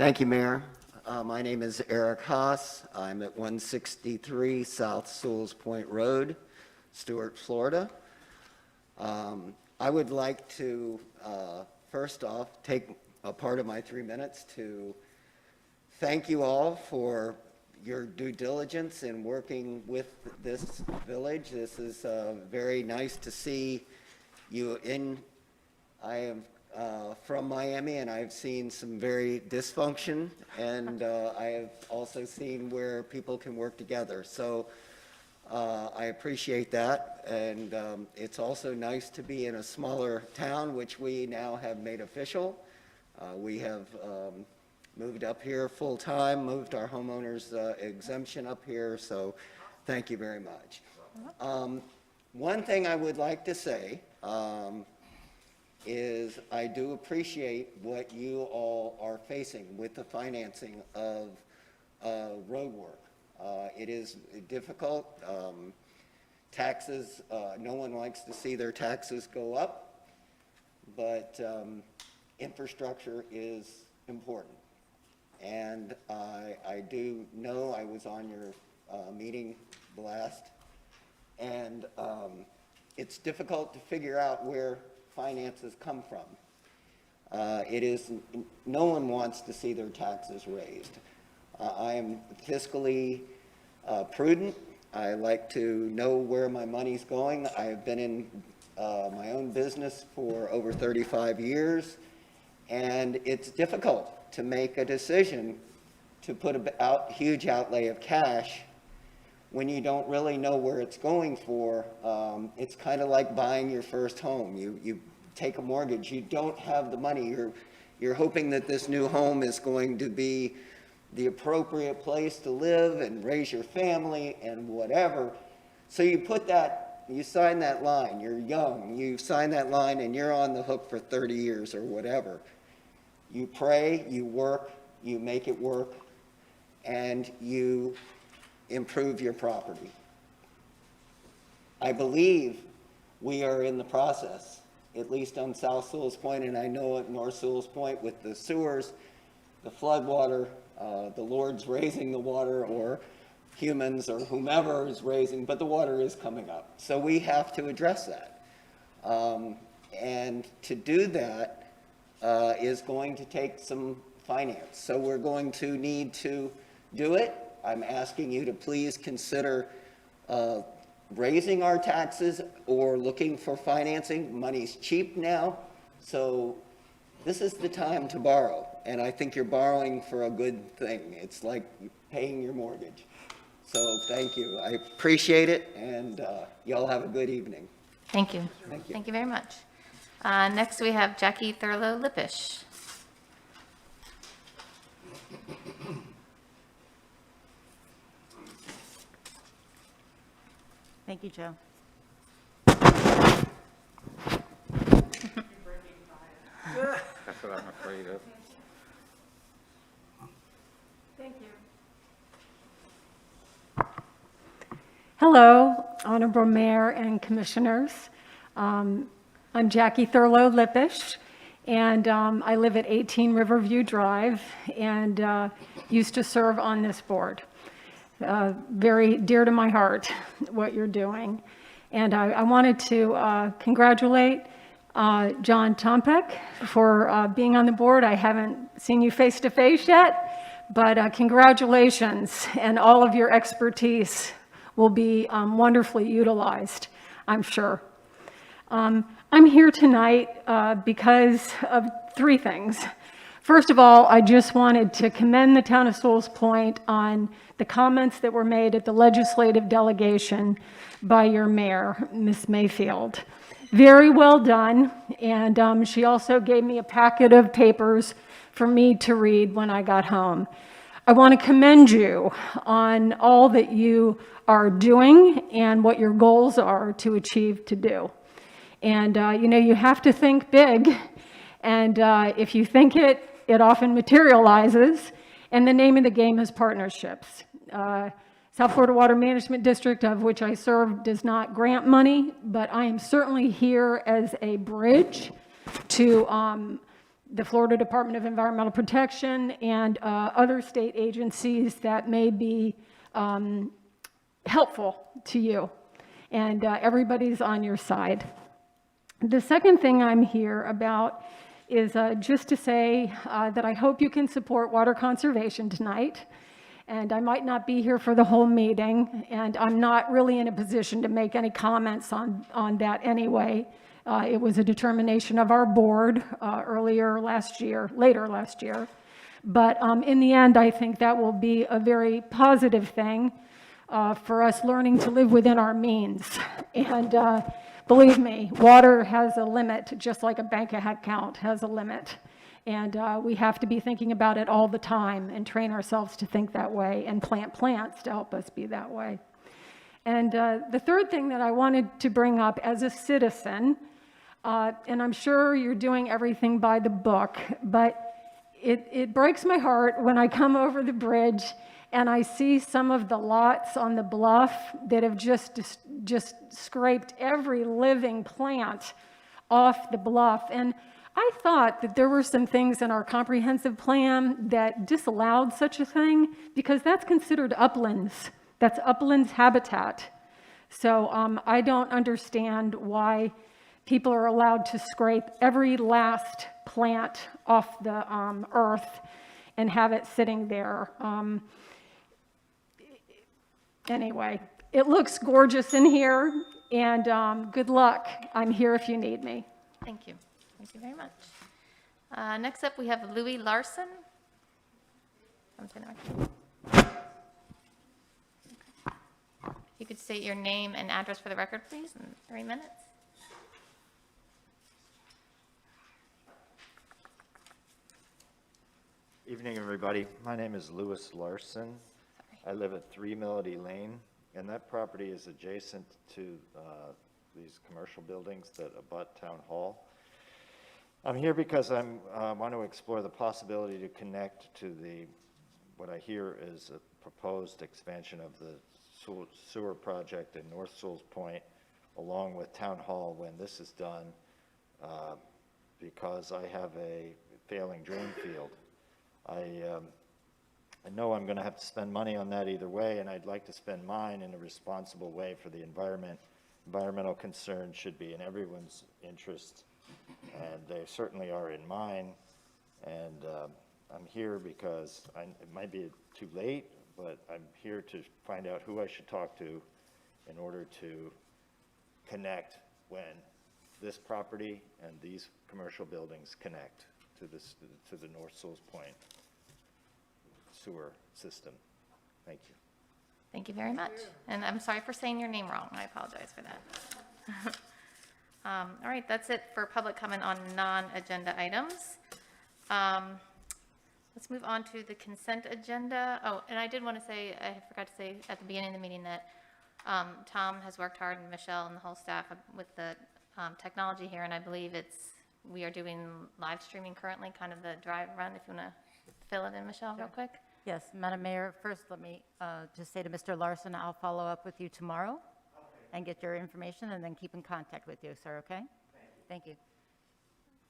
Thank you, Mayor. My name is Eric Haas. I'm at 163 South Sewalls Point Road, Stuart, Florida. I would like to, first off, take a part of my 3 minutes to thank you all for your due diligence in working with this village. This is very nice to see you in. I am from Miami, and I've seen some very dysfunction, and I have also seen where people can work together. So I appreciate that, and it's also nice to be in a smaller town, which we now have made official. We have moved up here full-time, moved our homeowners exemption up here, so thank you very much. One thing I would like to say is I do appreciate what you all are facing with the financing of road work. It is difficult. Taxes, no one likes to see their taxes go up, but infrastructure is important. And I do know I was on your meeting blast, and it's difficult to figure out where finances come from. No one wants to see their taxes raised. I am fiscally prudent. I like to know where my money's going. I have been in my own business for over 35 years, and it's difficult to make a decision to put a huge outlay of cash when you don't really know where it's going for. It's kind of like buying your first home. You take a mortgage, you don't have the money. You're hoping that this new home is going to be the appropriate place to live and raise your family and whatever. So you sign that line. You're young, you sign that line, and you're on the hook for 30 years or whatever. You pray, you work, you make it work, and you improve your property. I believe we are in the process, at least on South Sewalls Point, and I know at North Sewalls Point with the sewers, the flood water, the Lord's raising the water, or humans or whomever is raising, but the water is coming up. So we have to address that. And to do that is going to take some finance. So we're going to need to do it. I'm asking you to please consider raising our taxes or looking for financing. Money's cheap now, so this is the time to borrow. And I think you're borrowing for a good thing. It's like paying your mortgage. So thank you. I appreciate it, and y'all have a good evening. Thank you. Thank you. Thank you very much. Next, we have Jackie Thurlow-Lippisch. Thank you, Joe. That's what I'm afraid of. Thank you. Hello, Honorable Mayor and Commissioners. I'm Jackie Thurlow-Lippisch, and I live at 18 Riverview Drive and used to serve on this board. Very dear to my heart, what you're doing. And I wanted to congratulate John Tompek for being on the board. I haven't seen you face to face yet, but congratulations, and all of your expertise will be wonderfully utilized, I'm sure. I'm here tonight because of three things. First of all, I just wanted to commend the town of Sewalls Point on the comments that were made at the legislative delegation by your mayor, Ms. Mayfield. Very well done, and she also gave me a packet of papers for me to read when I got home. I want to commend you on all that you are doing and what your goals are to achieve to do. And you have to think big, and if you think it, it often materializes, and the name of the game is partnerships. South Florida Water Management District, of which I serve, does not grant money, but I am certainly here as a bridge to the Florida Department of Environmental Protection and other state agencies that may be helpful to you. And everybody's on your side. The second thing I'm here about is just to say that I hope you can support water conservation tonight. And I might not be here for the whole meeting, and I'm not really in a position to make any comments on that anyway. It was a determination of our board later last year. But in the end, I think that will be a very positive thing for us learning to live within our means. And believe me, water has a limit, just like a bank account has a limit. And we have to be thinking about it all the time and train ourselves to think that way and plant plants to help us be that way. And the third thing that I wanted to bring up as a citizen, and I'm sure you're doing everything by the book, but it breaks my heart when I come over the bridge and I see some of the lots on the bluff that have just scraped every living plant off the bluff. And I thought that there were some things in our comprehensive plan that disallowed such a thing because that's considered uplands. That's uplands habitat. So I don't understand why people are allowed to scrape every last plant off the earth and have it sitting there. Anyway, it looks gorgeous in here, and good luck. I'm here if you need me. Thank you. Thank you very much. Next up, we have Louis Larson. You could state your name and address for the record, please, in 3 minutes. Evening, everybody. My name is Louis Larson. I live at 3 Melody Lane, and that property is adjacent to these commercial buildings that abut Townhall. I'm here because I want to explore the possibility to connect to what I hear is a proposed expansion of the sewer project in North Sewalls Point, along with Townhall when this is done, because I have a failing drain field. I know I'm going to have to spend money on that either way, and I'd like to spend mine in a responsible way for the environment. Environmental concerns should be in everyone's interest, and they certainly are in mine. And I'm here because it might be too late, but I'm here to find out who I should talk to in order to connect when this property and these commercial buildings connect to the North Sewalls Point sewer system. Thank you. Thank you very much. And I'm sorry for saying your name wrong. I apologize for that. All right, that's it for public comment on non-agenda items. Let's move on to the consent agenda. Oh, and I did want to say, I forgot to say at the beginning of the meeting that Tom has worked hard, and Michelle and the whole staff with the technology here, and I believe we are doing live streaming currently, kind of the drive run, if you want to fill it in, Michelle, real quick. Yes, Madam Mayor, first let me just say to Mr. Larson, I'll follow up with you tomorrow and get your information and then keep in contact with you, sir, okay? Thank you.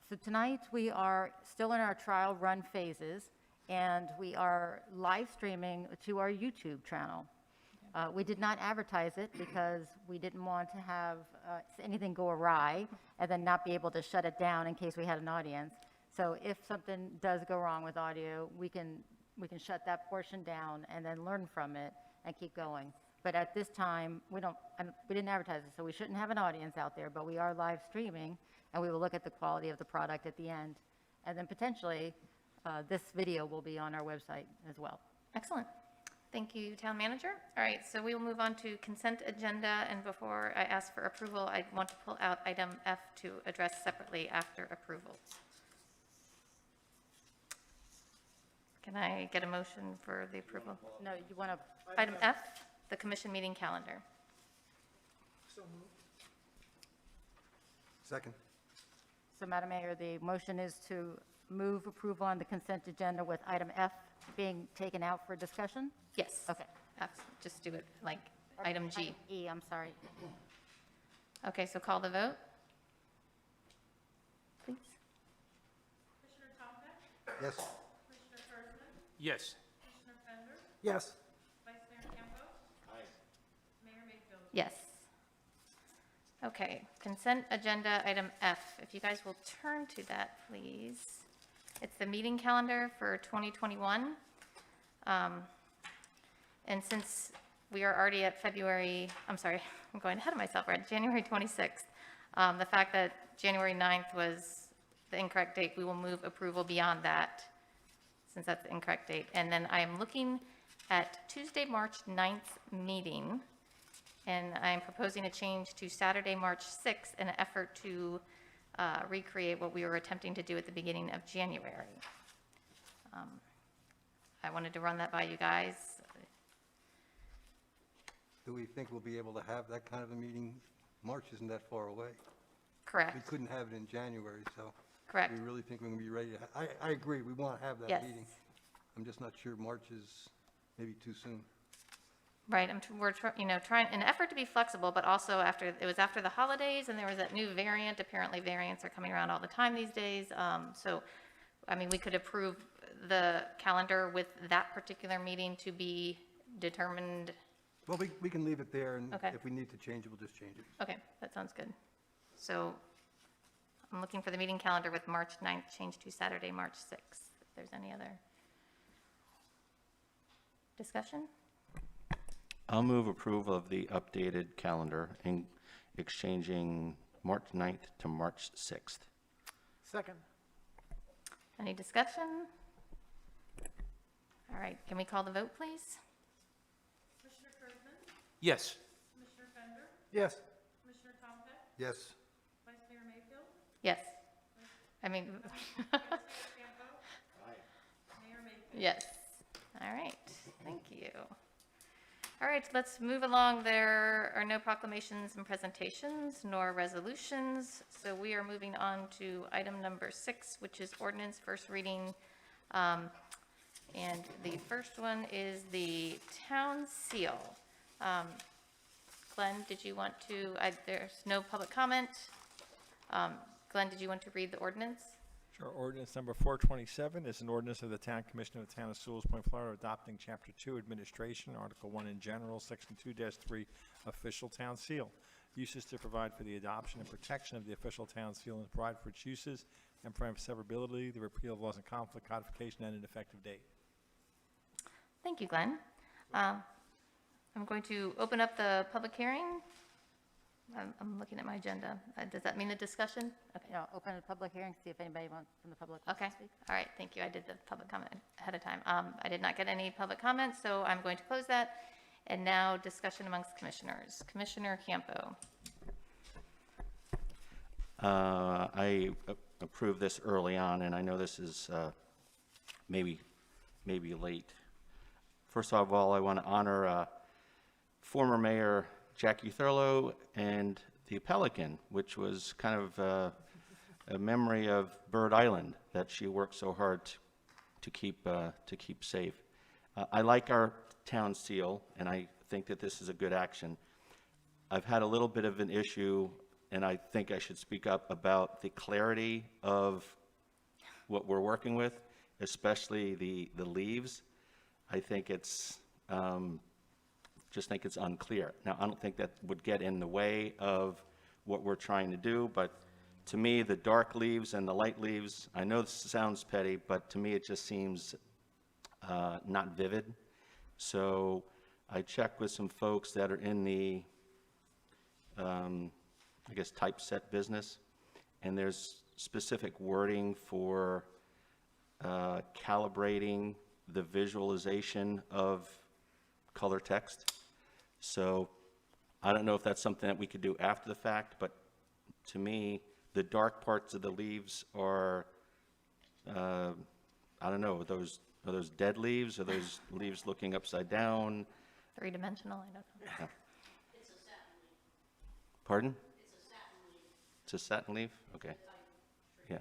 So tonight we are still in our trial run phases, and we are live streaming to our YouTube channel. We did not advertise it because we didn't want to have anything go awry and then not be able to shut it down in case we had an audience. So if something does go wrong with audio, we can shut that portion down and then learn from it and keep going. But at this time, we didn't advertise it, so we shouldn't have an audience out there, but we are live streaming, and we will look at the quality of the product at the end. And then potentially, this video will be on our website as well. Excellent. Thank you, Town Manager. All right, so we will move on to consent agenda, and before I ask for approval, I want to pull out item F to address separately after approval. Can I get a motion for the approval? No, you want to, Item F, the commission meeting calendar. Second. so Madam Mayor, the motion is to move approval on the consent agenda with item F being taken out for discussion? Yes. Okay. F, just do it like item G. Item E, I'm sorry. Okay, so call the vote, please. Yes. Yes. Yes. Yes. Okay, consent agenda item F. If you guys will turn to that, please. It's the meeting calendar for 2021. And since we are already at I'm going ahead of myself, we're at January 26th. The fact that January 9th was the incorrect date, we will move approval beyond that, since that's the incorrect date. And then I am looking at Tuesday, March 9th meeting, and I am proposing a change to Saturday, March 6th in an effort to recreate what we were attempting to do at the beginning of January. I wanted to run that by you guys. Do we think we'll be able to have that kind of a meeting? March isn't that far away. We Correct, couldn't have it in January, so. correct. We really think we're going to be ready to, I agree, we want to have Yes. that meeting. I'm just not sure March is maybe too soon. Right, we're trying, in an effort to be flexible, but also it was after the holidays, and there was that new variant. Apparently variants are coming around all the time these days. So, I mean, we could approve the calendar with that particular meeting to be determined. Well, we can leave it there, and Okay. if we need to change it, we'll just change it. Okay, that sounds good. So I'm looking for the meeting calendar with March 9th changed to Saturday, March 6th. If there's any other discussion? I'll move approval of the updated calendar in exchanging March 9th to March 6th. Second. Any discussion? All right, can we call the vote, please? Yes. Yes. Yes. Yes. I mean. Yes. All right, thank you. All right, let's move along. There are no proclamations and presentations, nor resolutions. So we are moving on to item number 6, which is ordinance first reading. And the first one is the town seal. Glenn, did you want to, there's no public comment. Glenn, did you want to read the ordinance? Sure. Ordinance number 427 is an ordinance of the Town Commission of the Town of Sewalls Point, Florida, adopting Chapter 2 Administration, Article 1 in general, Section 2-3 Official Town Seal. Uses to provide for the adoption and protection of the official town seal and provide for its uses and provide for severability, the repeal of laws in conflict, codification, and an effective date. Thank you, Glenn. I'm going to open up the public hearing. I'm looking at my agenda. Does that mean the discussion? Okay. You know, open a public hearing, see if anybody from the public wants Okay, to speak. all right, thank you. I did the public comment ahead of time. I did not get any public comments, so I'm going to close that. And now discussion amongst commissioners. Commissioner Campo. I approved this early on, and I know this is maybe late. First of all, I want to honor former Mayor Jackie Thurlow and the Pelican, which was kind of a memory of Bird Island that she worked so hard to keep safe. I like our town seal, and I think that this is a good action. I've had a little bit of an issue, and I think I should speak up about the clarity of what we're working with, especially the leaves. I think it's just think it's unclear. Now, I don't think that would get in the way of what we're trying to do, but to me, the dark leaves and the light leaves, I know this sounds petty, but to me, it just seems not vivid. So I checked with some folks that are in the, I guess, typeset business, and there's specific wording for calibrating the visualization of color text. So I don't know if that's something that we could do after the fact, but to me, the dark parts of the leaves are, I don't know, are those dead leaves? Are those leaves looking upside down? Three-dimensional, I don't know. Pardon? It's a satin leaf. Okay. Yeah.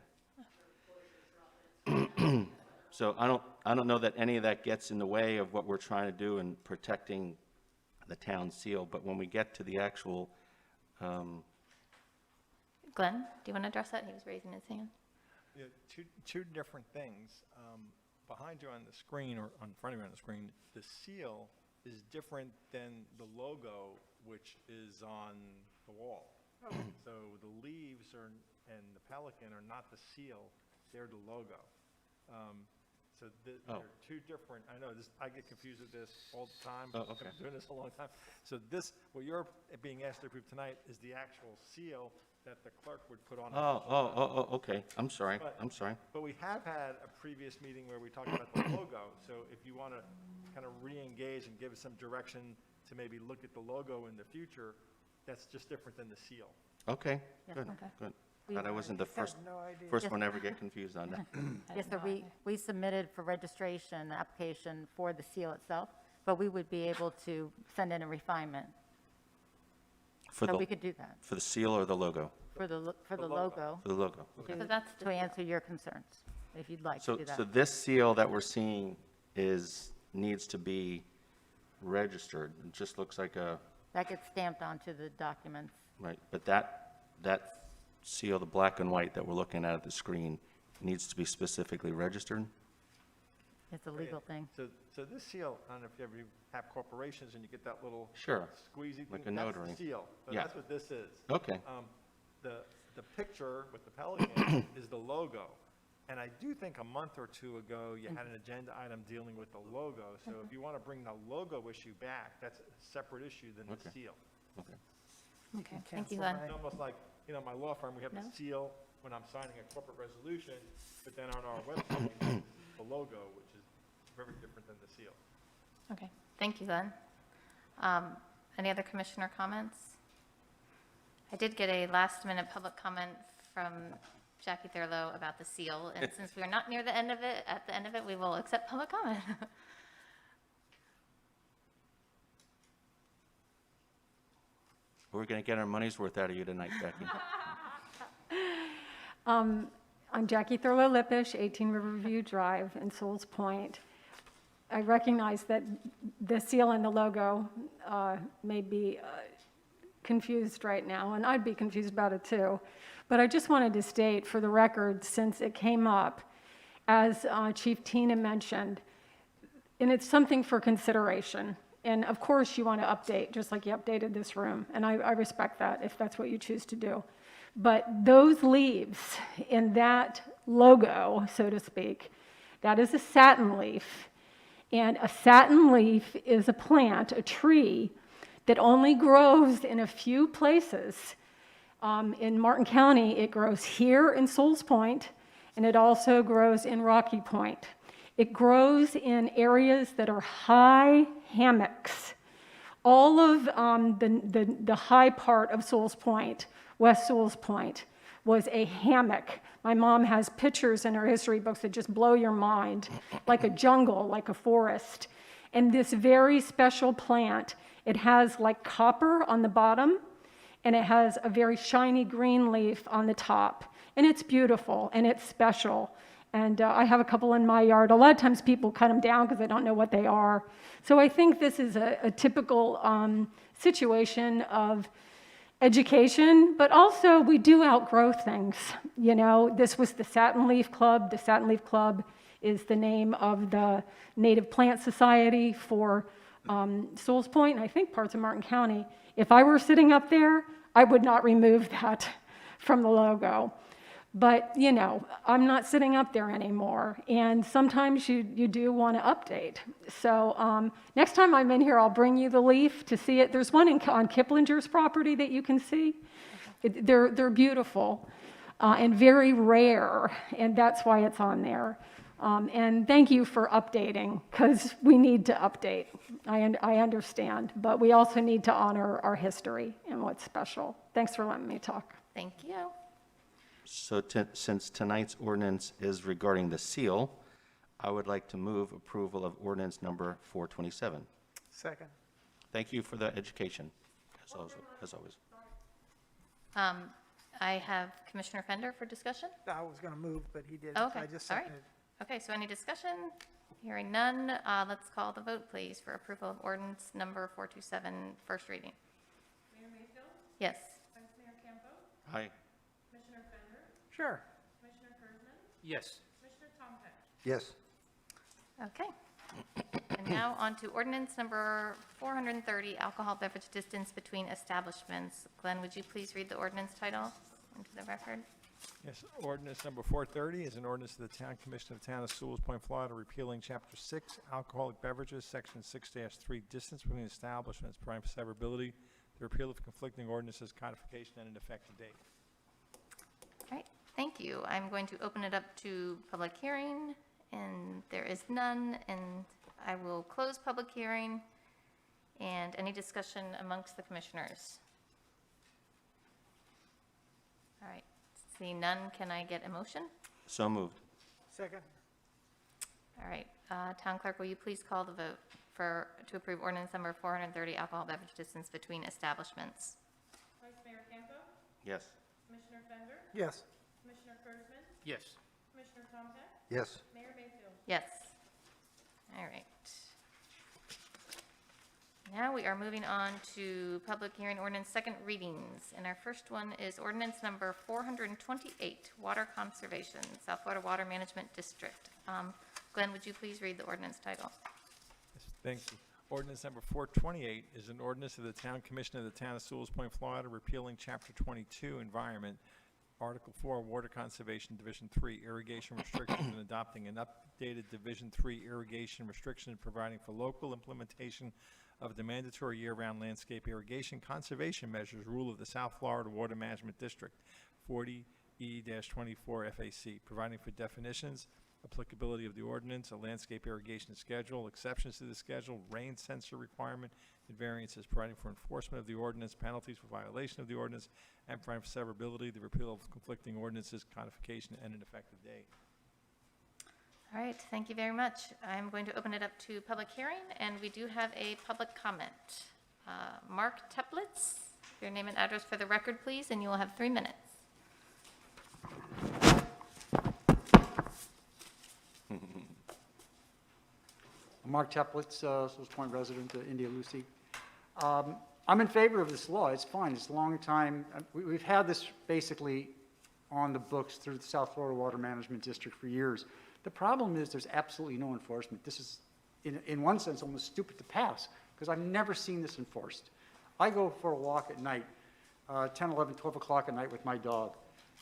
So I don't know that any of that gets in the way of what we're trying to do in protecting the town seal, but when we get to the actual, Glenn, do you want to address that? He was raising his hand. Yeah, two different things. Behind you on the screen, or in front of you on the screen, the seal is different than the logo, which is on the wall. So the leaves and the pelican are not the seal, they're the logo. So they're two different, I know, I get confused with this all the time. Oh, okay. I've been doing this a long time. So this, what you're being asked to approve tonight is the actual seal that the clerk would put on. Okay, I'm sorry, But we have had a previous meeting where we talked about the logo, so if you want to kind of re-engage and give us some direction to maybe look at the logo in the future, that's just different than the seal. Okay, Yeah, good, okay. good. We- Glad I wasn't the first Yes. one to ever get confused on that. Yes, sir, we submitted for registration, the application for the seal itself, but we would be able to send in a refinement. For So we the, could do that, for the seal or the logo? for the logo, logo. For the logo. to So that's the to answer your concerns, if you'd like to So, do that. so this seal that we're seeing needs to be registered. It just looks like a, That gets stamped onto the documents. right, but that seal, the black and white that we're looking at the screen, needs to be specifically registered? It's a legal thing. So this seal, I don't know if you ever have corporations and you get that little Sure, squeezy like thing, a that's the notary. seal. So Yeah. that's what this is. okay. The picture with the pelican is the logo. And I do think a month or two ago, you had an agenda item dealing with the logo. So if you want to bring the logo issue back, that's a separate issue than the Okay. seal. Okay, thank you, Glenn. It's almost like, my law firm, we have No? the seal when I'm signing a corporate resolution, but then on our website, we have the logo, which is very different than the seal. Okay, thank you, Glenn. Any other commissioner comments? I did get a last-minute public comment from Jackie Thurlow about the seal, and since we're not near the end of it, at the end of it, we will accept public comment. We're going to get our money's worth out of you tonight, Becky. I'm Jackie Thurlow Lippish, 18 Riverview Drive in Sewalls Point. I recognize that the seal and the logo may be confused right now, and I'd be confused about it too. But I just wanted to state for the record, since it came up, as Chief Tina mentioned, and it's something for consideration. And of course, you want to update, just like you updated this room, and I respect that if that's what you choose to do. But those leaves in that logo, so to speak, that is a satin leaf. And a satin leaf is a plant, a tree, that only grows in a few places. In Martin County, it grows here in Sewalls Point, and it also grows in Rocky Point. It grows in areas that are high hammocks. All of the high part of Sewalls Point, West Sewalls Point, was a hammock. My mom has pictures in her history books that just blow your mind, like a jungle, like a forest. And this very special plant, it has like copper on the bottom, and it has a very shiny green leaf on the top. And it's beautiful, and it's special. And I have a couple in my yard. A lot of times people cut them down because they don't know what they are. So I think this is a typical situation of education, but also we do outgrow things. You know, this was the Satin Leaf Club. The Satin Leaf Club is the name of the Native Plant Society for Sewalls Point, and I think parts of Martin County. If I were sitting up there, I would not remove that from the logo. But, you know, I'm not sitting up there anymore, and sometimes you do want to update. So next time I'm in here, I'll bring you the leaf to see it. There's one on Kiplinger's property that you can see. They're beautiful and very rare, and that's why it's on there. And thank you for updating, because we need to update. I understand, but we also need to honor our history and what's special. Thanks for letting me talk. Thank you. So since tonight's ordinance is regarding the seal, I would like to move approval of ordinance number 427. Second. Thank you for the education, as always. I have Commissioner Fender for discussion. I was going to move, but he didn't. Oh, okay. I just All right. seconded. Okay, so any discussion? Hearing none, let's call the vote, please, for approval of ordinance number 427, first reading. Mayor Mayfield? Yes. Aye. Sure. Yes. Yes. Okay. And now on to ordinance number 430, alcohol beverage distance between establishments. Glenn, would you please read the ordinance title into the record? Yes, ordinance number 430 is an ordinance of the Town Commission of the Town of Sewalls Point, Florida, repealing Chapter 6, alcoholic beverages, Section 6-3, distance between establishments, prime severability, the repeal of conflicting ordinances, codification, and an effective date. All right, thank you. I'm going to open it up to public hearing, and there is none, and I will close public hearing. And any discussion amongst the commissioners? All right, seeing none, can I get a motion? So moved. Second. All right, Town Clerk, will you please call the vote to approve ordinance number 430, alcohol beverage distance between establishments? Vice Mayor Campo, Yes. Commissioner Fender, Yes. Commissioner Kurzman, Yes. Commissioner Tomhead, Yes. Mayor Mayfield. Yes. All right. Now we are moving on to public hearing ordinance second readings. And our first one is ordinance number 428, water conservation, South Florida Water Management District. Glenn, would you please read the ordinance title? Yes, thank you. Ordinance number 428 is an ordinance of the Town Commission of the Town of Sewalls Point, Florida, repealing Chapter 22, Environment, Article 4, Water Conservation, Division 3, Irrigation Restrictions, and adopting an updated Division 3 irrigation restriction, providing for local implementation of the mandatory year-round landscape irrigation conservation measures rule of the South Florida Water Management District, 40E-24 FAC, providing for definitions, applicability of the ordinance, a landscape irrigation schedule, exceptions to the schedule, rain sensor requirement, and variances, providing for enforcement of the ordinance, penalties for violation of the ordinance, and providing for severability, the repeal of conflicting ordinances, codification, and an effective date. All right, thank you very much. I'm going to open it up to public hearing, and we do have a public comment. Mark Teplitz, your name and address for the record, please, and you will have 3 minutes. Mark Teplitz, Sewalls Point resident, India Lucy. I'm in favor of this law. It's fine. It's a long time. We've had this basically on the books through the South Florida Water Management District for years. The problem is there's absolutely no enforcement. This is, in one sense, almost stupid to pass because I've never seen this enforced. I go for a walk at night, 10, 11, 12 o'clock at night with my dog,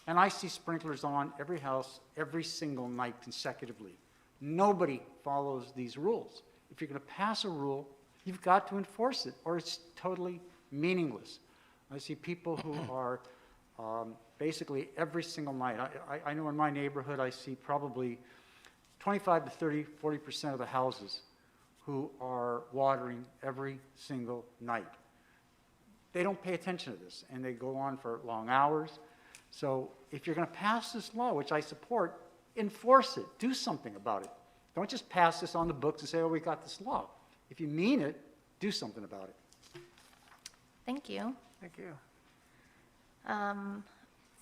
and I see sprinklers on every house every single night consecutively. Nobody follows these rules. If you're going to pass a rule, you've got to enforce it, or it's totally meaningless. I see people who are basically every single night. I know in my neighborhood I see probably 25 to 30, 40% of the houses who are watering every single night. They don't pay attention to this, and they go on for long hours. So if you're going to pass this law, which I support, enforce it. Do something about it. Don't just pass this on the books and say, oh, we got this law. If you mean it, do something about it. Thank you. Thank you.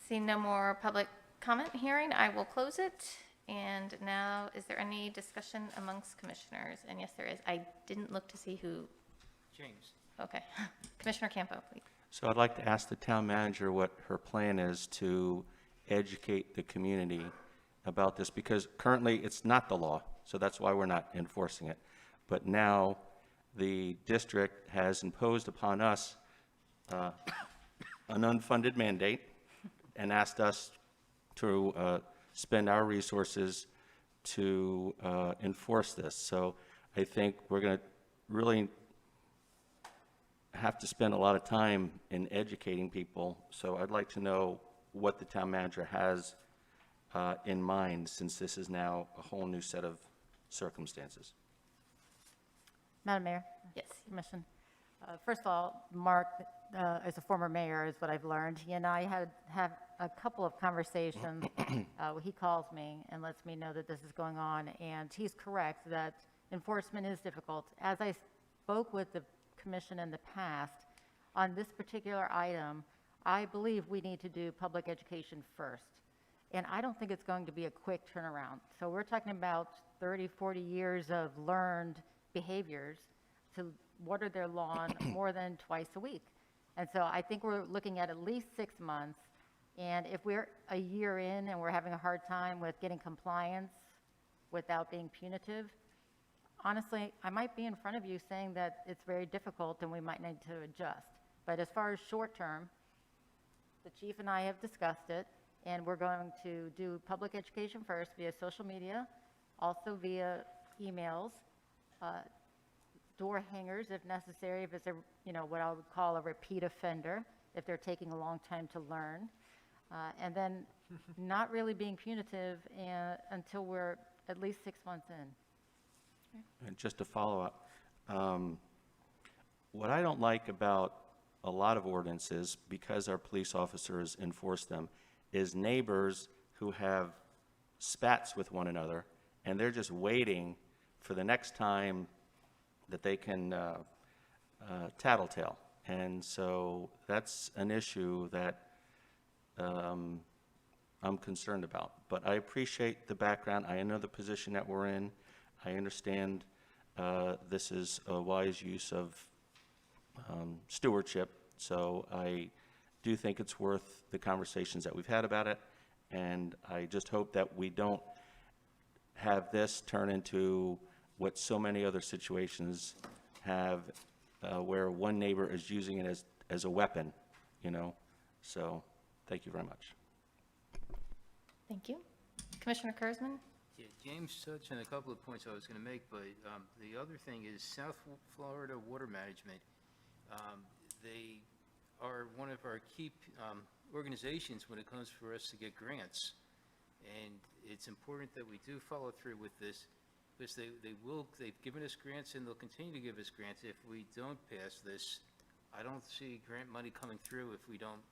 Seeing no more public comment hearing, I will close it. And now, is there any discussion amongst commissioners? And yes, there is. I didn't look to see who. James. Okay. Commissioner Campo, please. So I'd like to ask the town manager what her plan is to educate the community about this, because currently it's not the law, so that's why we're not enforcing it. But now the district has imposed upon us an unfunded mandate and asked us to spend our resources to enforce this. So I think we're going to really have to spend a lot of time in educating people. So I'd like to know what the town manager has in mind, since this is now a whole new set of circumstances. Madam Mayor? Yes. Commission. First of all, Mark, as a former mayor, is what I've learned. He and I have a couple of conversations. He calls me and lets me know that this is going on, and he's correct that enforcement is difficult. As I spoke with the commission in the past, on this particular item, I believe we need to do public education first. And I don't think it's going to be a quick turnaround. So we're talking about 30, 40 years of learned behaviors to water their lawn more than twice a week. And so I think we're looking at least 6 months And if we're a year in and we're having a hard time with getting compliance without being punitive, honestly, I might be in front of you saying that it's very difficult and we might need to adjust. But as far as short-term, the chief and I have discussed it, and we're going to do public education first via social media, also via emails, door hangers if necessary, if it's a, what I would call a repeat offender, if they're taking a long time to learn. And then not really being punitive until we're at least 6 months in. And just to follow up, what I don't like about a lot of ordinances, because our police officers enforce them, is neighbors who have spats with one another, and they're just waiting for the next time that they can tattletale. And so that's an issue that I'm concerned about. But I appreciate the background. I know the position that we're in. I understand this is a wise use of stewardship. So I do think it's worth the conversations that we've had about it. And I just hope that we don't have this turn into what so many other situations have, where one neighbor is using it as a weapon, So thank you very much. Thank you. Commissioner Kurzman? Yeah, James touched on a couple of points I was going to make, but the other thing is South Florida Water Management. They are one of our key organizations when it comes for us to get grants. And it's important that we do follow through with this, because they've given us grants and they'll continue to give us grants. If we don't pass this, I don't see grant money coming through if we don't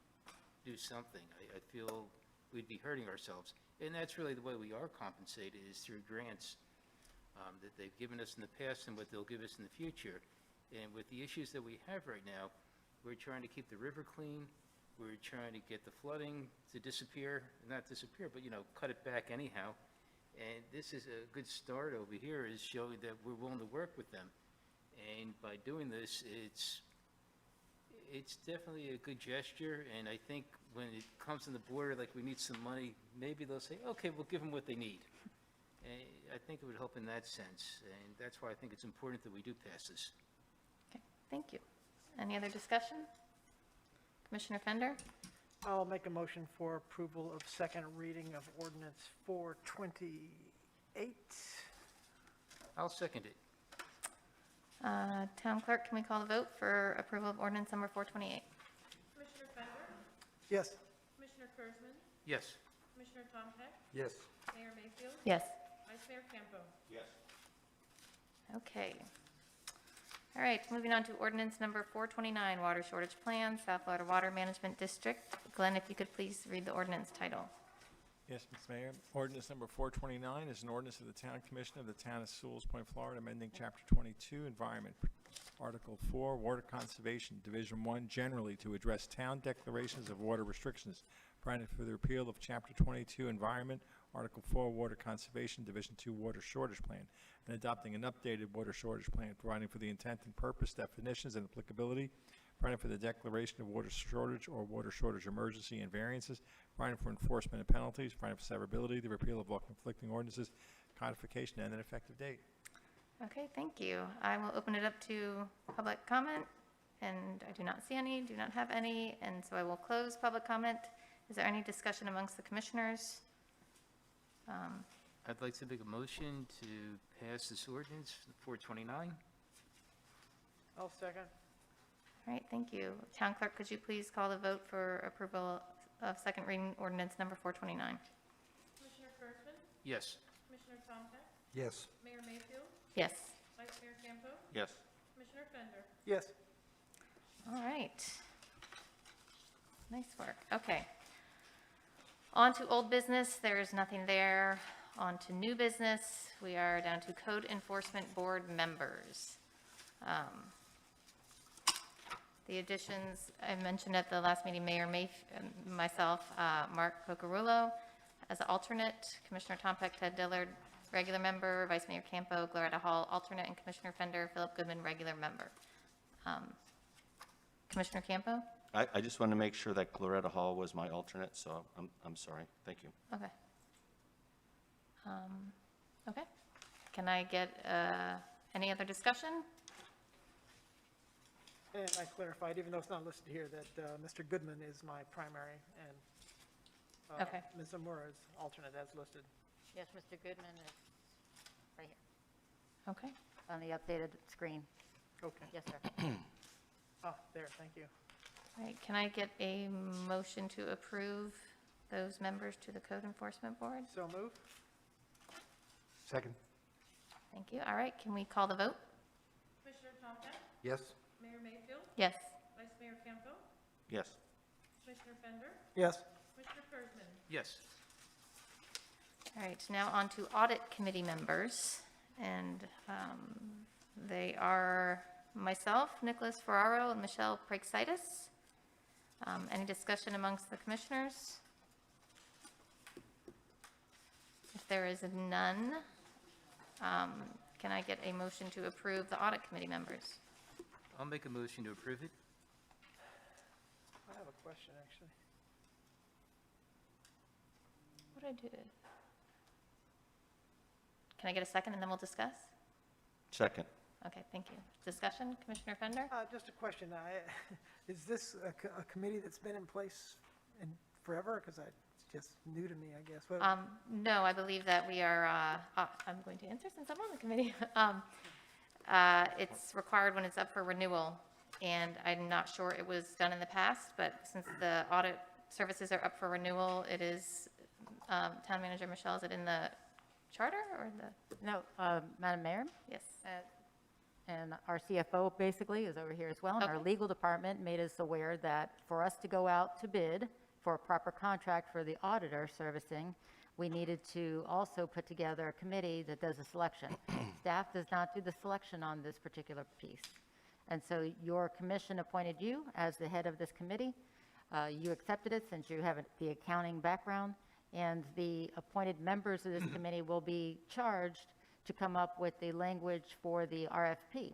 do something. I feel we'd be hurting ourselves. And that's really the way we are compensated, is through grants that they've given us in the past and what they'll give us in the future. And with the issues that we have right now, we're trying to keep the river clean. We're trying to get the flooding to disappear, not disappear, but, cut it back anyhow. And this is a good start over here, is showing that we're willing to work with them. And by doing this, it's definitely a good gesture. And I think when it comes on the border, like we need some money, maybe they'll say, okay, we'll give them what they need. And I think it would help in that sense. And that's why I think it's important that we do pass this. Okay, thank you. Any other discussion? Commissioner Fender? I'll make a motion for approval of second reading of ordinance 428. I'll second it. Town clerk, can we call the vote for approval of ordinance number 428? Commissioner Fender? Yes. Commissioner Kurzman? Yes. Commissioner Tomheck? Yes. Mayor Mayfield? Yes. Vice Mayor Campo? Okay. All right, moving on to ordinance number 429, water shortage plan, South Florida Water Management District. Glenn, if you could please read the ordinance title. Yes, Ms. Mayor. Ordinance number 429 is an ordinance of the Town Commission of the Town of Sewalls Point, Florida, amending Chapter 22, Environment, Article 4, Water Conservation, Division 1, generally to address town declarations of water restrictions, providing for the repeal of Chapter 22, Environment, Article 4, Water Conservation, Division 2, Water Shortage Plan, and adopting an updated water shortage plan, providing for the intent and purpose, definitions, and applicability, providing for the declaration of water shortage or water shortage emergency and variances, providing for enforcement and penalties, providing for severability, the repeal of all conflicting ordinances, codification, and an effective date. Okay, thank you. I will open it up to public comment, and I do not see any, do not have any, and so I will close public comment. Is there any discussion amongst the commissioners? I'd like to make a motion to pass this ordinance, 429. I'll second. All right, thank you. Town clerk, could you please call the vote for approval of second reading ordinance number 429? Commissioner Kurzman? Yes. Commissioner Tomheck? Yes. Mayor Mayfield? Yes. Vice Mayor Campo? Yes. Commissioner Fender? Yes. All right. Nice work. Okay. On to old business. There is nothing there. On to new business. We are down to Code Enforcement Board members. The additions I mentioned at the last meeting, Mayor myself, Mark Cocarulo as an alternate, Commissioner Tompeck, Ted Dillard, regular member, Vice Mayor Campo, Gloretta Hall, alternate, and Commissioner Fender, Philip Goodman, regular member. Commissioner Campo? I just wanted to make sure that Loretta Hall was my alternate, so I'm sorry. Thank you. Okay. Okay. Can I get any other discussion? And I clarified, even though it's not listed here, that Mr. Goodman is my primary and Okay. Ms. Zamora is alternate as listed. Yes, Mr. Goodman is right here Okay. on the updated screen. Okay. Yes, sir. Oh, there, thank you. All right, can I get a motion to approve those members to the Code Enforcement Board? So move? Second? Thank you. All right, can we call the vote? Commissioner Tomcat? Yes? Mayor Mayfield? Yes. Vice Mayor Campo? Yes. Commissioner Fender? Yes. Commissioner Kurzman? Yes. All right, now on to Audit Committee members. And they are myself, Nicholas Ferraro, and Michelle Praxitis. Any discussion amongst the commissioners? If there is none, can I get a motion to approve the Audit Committee members? I'll make a motion to approve it. I have a question, actually. What did I do? Can I get a second and then we'll discuss? Second. Okay, thank you. Discussion, Commissioner Fender? Just a question. Is this a committee that's been in place forever? Because it's just new to me, I guess. No, I believe that we are, I'm going to answer since I'm on the committee. It's required when it's up for renewal, and I'm not sure it was done in the past, but since the audit services are up for renewal, it is, Town Manager Michelle, is it in the charter or the? No, Madam Mayor? Yes. And our CFO basically is over here as well. And our Okay. legal department made us aware that for us to go out to bid for a proper contract for the auditor servicing, we needed to also put together a committee that does a selection. Staff does not do the selection on this particular piece. And so your commission appointed you as the head of this committee. You accepted it since you have the accounting background. And the appointed members of this committee will be charged to come up with the language for the RFP,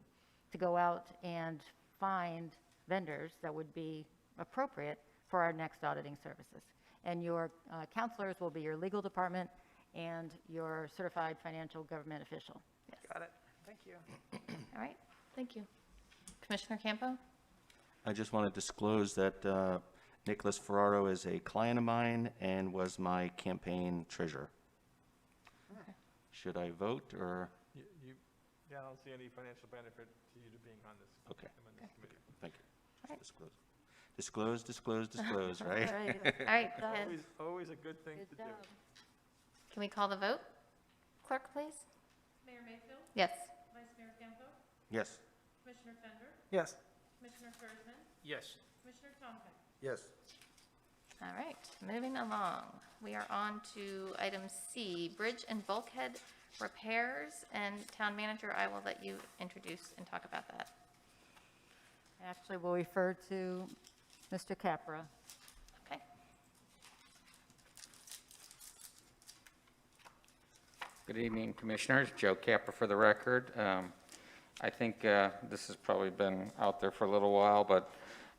to go out and find vendors that would be appropriate for our next auditing services. And your counselors will be your legal department and your certified financial government official. Yes. Got it. Thank you. All right, thank you. Commissioner Campo? I just want to disclose that Nicholas Ferraro is a client of mine and was my campaign treasurer. Okay. Should I vote or? Yeah, I don't see any financial benefit to you to being on this. Okay. on this committee. Thank you. All right. Disclose, right? All right. All right, go ahead. Always a good thing Good to do. job. Can we call the vote? Clerk, please? Mayor Mayfield? Yes. Vice Mayor Campo? Yes. Commissioner Fender? Yes. Commissioner Kurzman? Yes. Commissioner Tomcat? Yes. All right, moving along. We are on to item C, bridge and bulkhead repairs. And Town Manager, I will let you introduce and talk about that. Actually, we'll refer to Mr. Capra. Okay. Good evening, Commissioners. Joe Capra for the record. I think this has probably been out there for a little while, but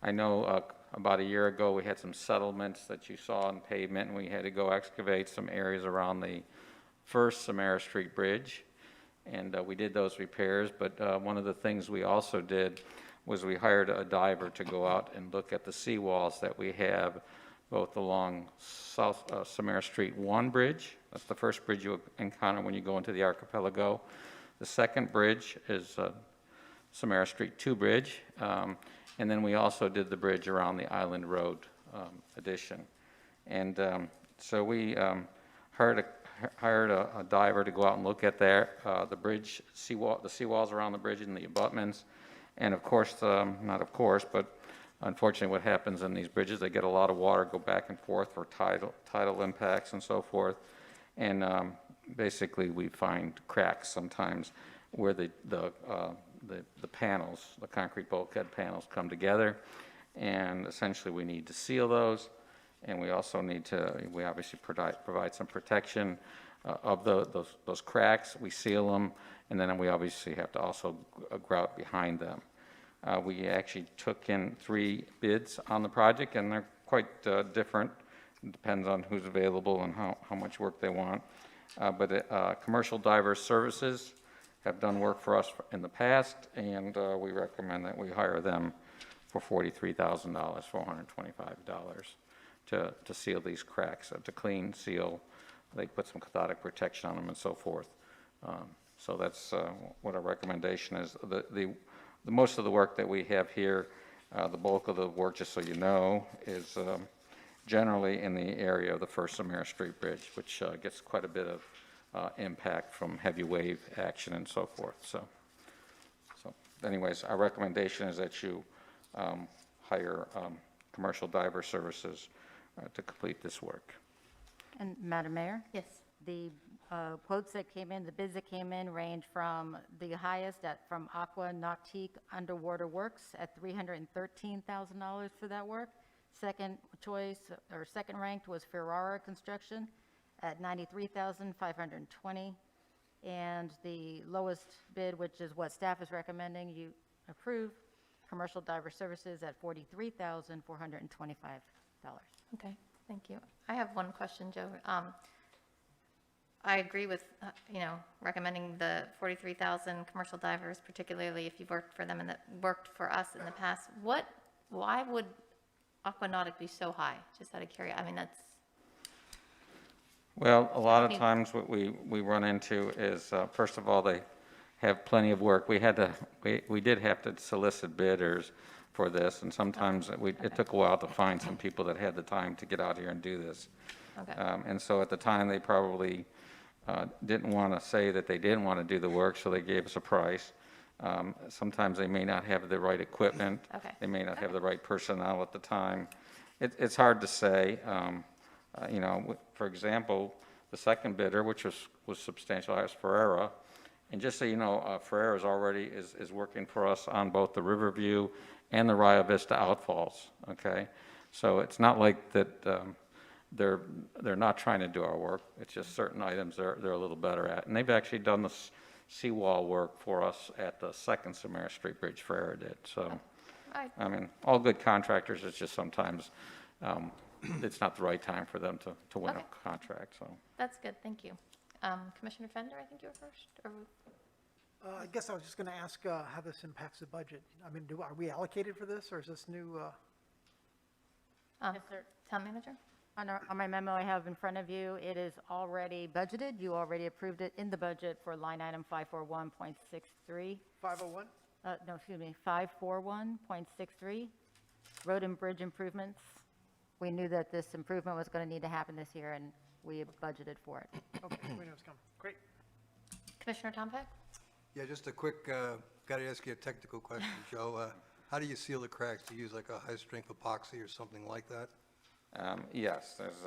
I know about a year ago we had some settlements that you saw on pavement, and we had to go excavate some areas around the first Samara Street Bridge, and we did those repairs. But one of the things we also did was we hired a diver to go out and look at the Sewalls that we have both along South Samara Street 1 bridge. That's the first bridge you encounter when you go into the archipelago. The second bridge is Samara Street 2 bridge. And then we also did the bridge around the Island Road addition. And so we hired a diver to go out and look at the bridge, the seawalls around the bridge and the abutments. And of course, not of course, but unfortunately what happens in these bridges, they get a lot of water, go back and forth for tidal impacts and so forth. And basically we find cracks sometimes where the panels, the concrete bulkhead panels come together. And essentially we need to seal those. And we also need to, we obviously provide some protection of those cracks. We seal them, and then we obviously have to also grout behind them. We actually took in 3 bids on the project, and they're quite different. It depends on who's available and how much work they want. But Commercial Diver Services have done work for us in the past, and we recommend that we hire them for $43,000, $425, to seal these cracks, to clean, seal. They put some cathodic protection on them and so forth. So that's what our recommendation is. The most of the work that we have here, the bulk of the work, just so you know, is generally in the area of the First Samara Street Bridge, which gets quite a bit of impact from heavy wave action and so forth. So anyways, our recommendation is that you hire Commercial Diver Services to complete this work. And Madam Mayor? Yes. The quotes that came in, the bids that came in range from the highest from Aqua Nautique Underwater Works at $313,000 for that work. Second choice, or second ranked, was Ferrara Construction at $93,520. And the lowest bid, which is what staff is recommending you approve, Commercial Diver Services at $43,425. Okay, thank you. I have one question, Joe. I agree with, recommending the 43,000 commercial divers, particularly if you've worked for them and that worked for us in the past. Why would Aquanautic be so high? Just out of curiosity. I mean, that's. Well, a lot of times what we run into is, first of all, they have plenty of work. We did have to solicit bidders for this, and sometimes it took a while to find some people that had the time to get out here and do this. Okay. And so at the time, they probably didn't want to say that they didn't want to do the work, so they gave us a price. Sometimes they may not have the right equipment. Okay. They may not have the right personnel at the time. It's hard to say. For example, the second bidder, which was substantial, was Ferrara. And just so you know, Ferrara's already is working for us on both the Riverview and the Rio Vista outfalls, okay? So it's not like that they're not trying to do our work. It's just certain items they're a little better at. And they've actually done the seawall work for us at the second Samara Street Bridge, Ferrara did. So, I mean, all good contractors, it's just sometimes it's not the right time for them to win a contract, so. That's good, thank you. Commissioner Fender, I think you were first, or? I guess I was just going to ask how this impacts the budget. I mean, are we allocated for this, or is this new? Yes, sir. Town manager? On my memo I have in front of you, it is already budgeted. You already approved it in the budget for line item 541.63. 501? No, excuse me, 541.63, road and bridge improvements. We knew that this improvement was going to need to happen this year, and we budgeted for it. Okay, we know it's coming. Great. Commissioner Tom Peck? Yeah, just a quick, got to ask you a technical question, Joe. How do you seal the cracks? Do you use like a high-strength epoxy or something like that? Yes, there's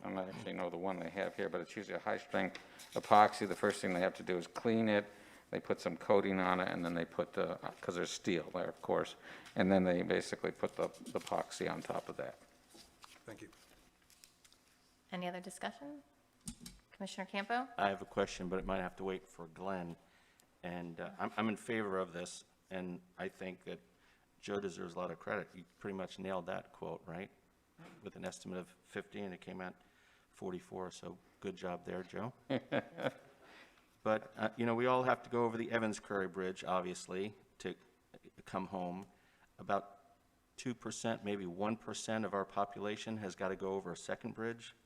I don't actually know the one they have here, but it's usually a high-strength epoxy. The first thing they have to do is clean it. They put some coating on it, and then they put because there's steel there, of course, and then they basically put the epoxy on top of that. Thank you. Any other discussion? Commissioner Campo? I have a question, but it might have to wait for Glenn. And I'm in favor of this, and I think that Joe deserves a lot of credit. He pretty much nailed that quote, right? With an estimate of 50, and it came out 44, so good job there, Joe. But, we all have to go over the Evans Curry Bridge, obviously, to come home. About 2%, maybe 1% of our population has got to go over a second bridge,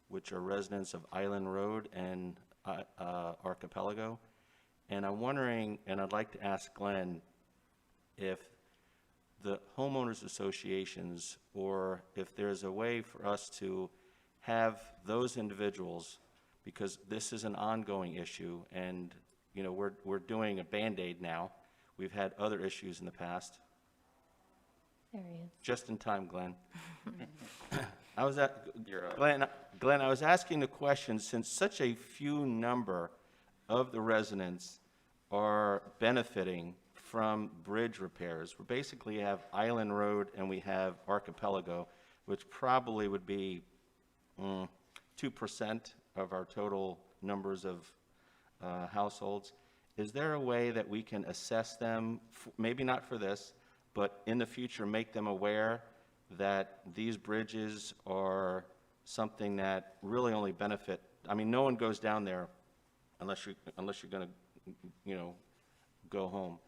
which are residents of Island Road and Archipelago. And I'm wondering, and I'd like to ask Glenn, if the homeowners associations, or if there's a way for us to have those individuals, because this is an ongoing issue, and we're doing a Band-Aid now. We've had other issues in the past. There he is. Just in time, Glenn. Glenn, I was asking the question, since such a few number of the residents are benefiting from bridge repairs. We basically have Island Road and we have Archipelago, which probably would be 2% of our total numbers of households. is there a way that we can assess them, maybe not for this, but in the future, make them aware that these bridges are something that really only benefit, I mean, no one goes down there unless you're going to, go home.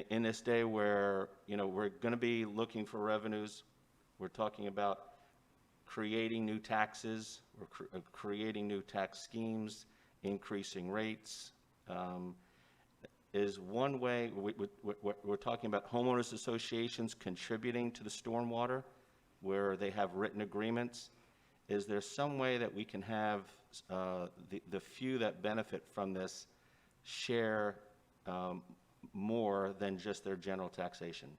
In this day where, we're going to be looking for revenues, we're talking about creating new taxes, we're creating new tax schemes, increasing rates. Is one way, we're talking about homeowners associations contributing to the stormwater, where they have written agreements. Is there some way that we can have the few that benefit from this share more than just their general taxation?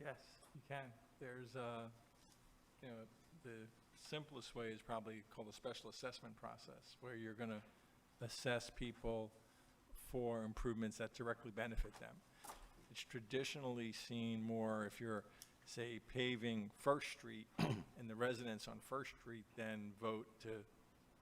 Yes, you can. There's, the simplest way is probably called a special assessment process, where you're going to assess people for improvements that directly benefit them. It's traditionally seen more if you're, say, paving First Street, and the residents on First Street then vote to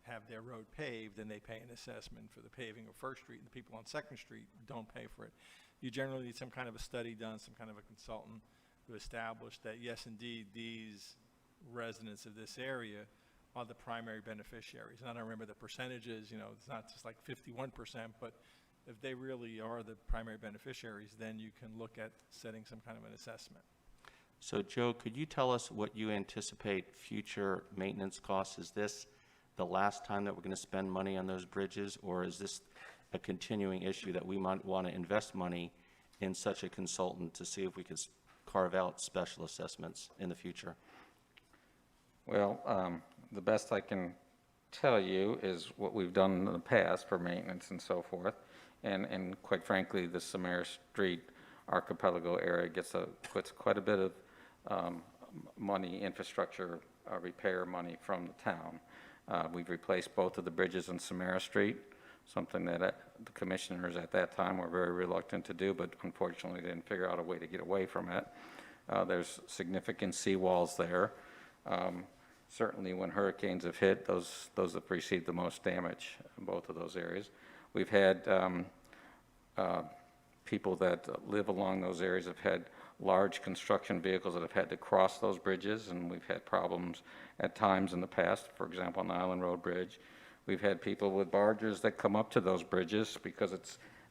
have their road paved, and they pay an assessment for the paving of First Street, and the people on Second Street don't pay for it. You generally need some kind of a study done, some kind of a consultant to establish that, yes, indeed, these residents of this area are the primary beneficiaries. And I don't remember the percentages, it's not just like 51%, but if they really are the primary beneficiaries, then you can look at setting some kind of an assessment. So Joe, could you tell us what you anticipate future maintenance costs? Is this the last time that we're going to spend money on those bridges, or is this a continuing issue that we might want to invest money in such a consultant to see if we could carve out special assessments in the future? Well, the best I can tell you is what we've done in the past for maintenance and so forth. And quite frankly, the Samara Street archipelago area puts quite a bit of money, infrastructure repair money from the town. We've replaced both of the bridges on Samara Street, something that the commissioners at that time were very reluctant to do, but unfortunately didn't figure out a way to get away from it. There's significant seawalls there. Certainly when hurricanes have hit, those have received the most damage in both of those areas. We've had people that live along those areas have had large construction vehicles that have had to cross those bridges, and we've had problems at times in the past, for example, on the Island Road Bridge. We've had people with barges that come up to those bridges because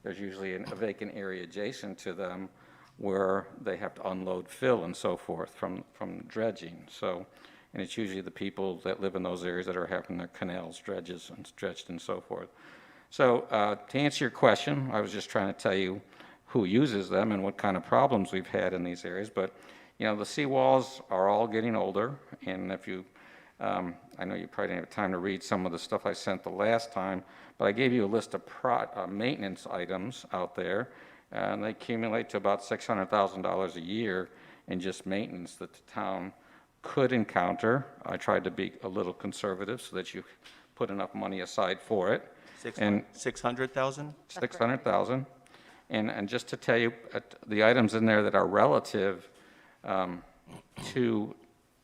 there's usually a vacant area adjacent to them where they have to unload fill and so forth from dredging. So, and it's usually the people that live in those areas that are having their canals dredged and so forth. So to answer your question, I was just trying to tell you who uses them and what kind of problems we've had in these areas. But, the seawalls are all getting older. And if you, I know you probably didn't have time to read some of the stuff I sent the last time, but I gave you a list of maintenance items out there. And they accumulate to about $600,000 a year in just maintenance that the town could encounter. I tried to be a little conservative so that you put enough money aside for it. 600,000? 600,000. And just to tell you, the items in there that are relative to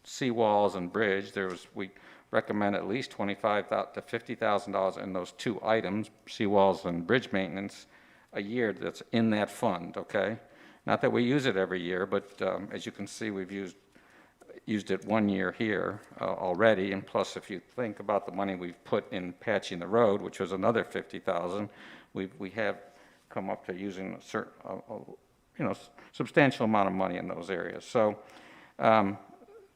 seawalls and bridge, we recommend at least $25,000 to $50,000 in those two items, seawalls and bridge maintenance, a year that's in that fund, okay? Not that we use it every year, but as you can see, we've used it 1 year here already, and plus if you think about the money we've put in patching the road, which was another $50,000, we have come up to using a certain, substantial amount of money in those areas. So,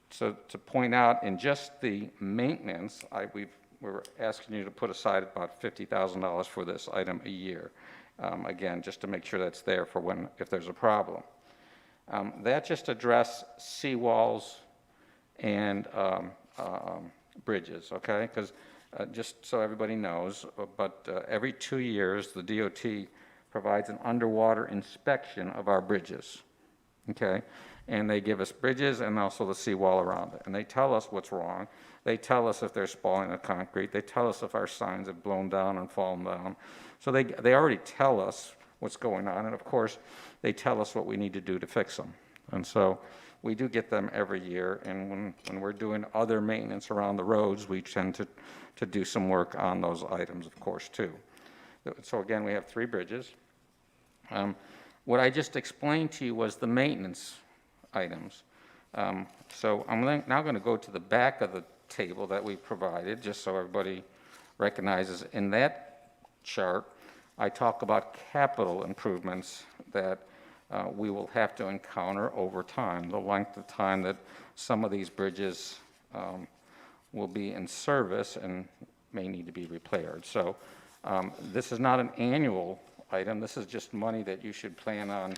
so to point out, in just the maintenance, we're asking you to put aside about $50,000 for this item a year. Again, just to make sure that's there for if there's a problem. That just address seawalls and bridges, okay? Because just so everybody knows, but every 2 years, the DOT provides an underwater inspection of our bridges, okay? And they give us bridges and also the seawall around it. And they tell us what's wrong. They tell us if they're spalling the concrete. They tell us if our signs have blown down and fallen down. So they already tell us what's going on. And of course, they tell us what we need to do to fix them. And so we do get them every year. And when we're doing other maintenance around the roads, we tend to do some work on those items, of course, too. So again, we have 3 bridges. What I just explained to you was the maintenance items. So now going to go to the back of the table that we provided, just so everybody recognizes. In that chart, I talk about capital improvements that we will have to encounter over time, the length of time that some of these bridges will be in service and may need to be repaired. So this is not an annual item. This is just money that you should plan on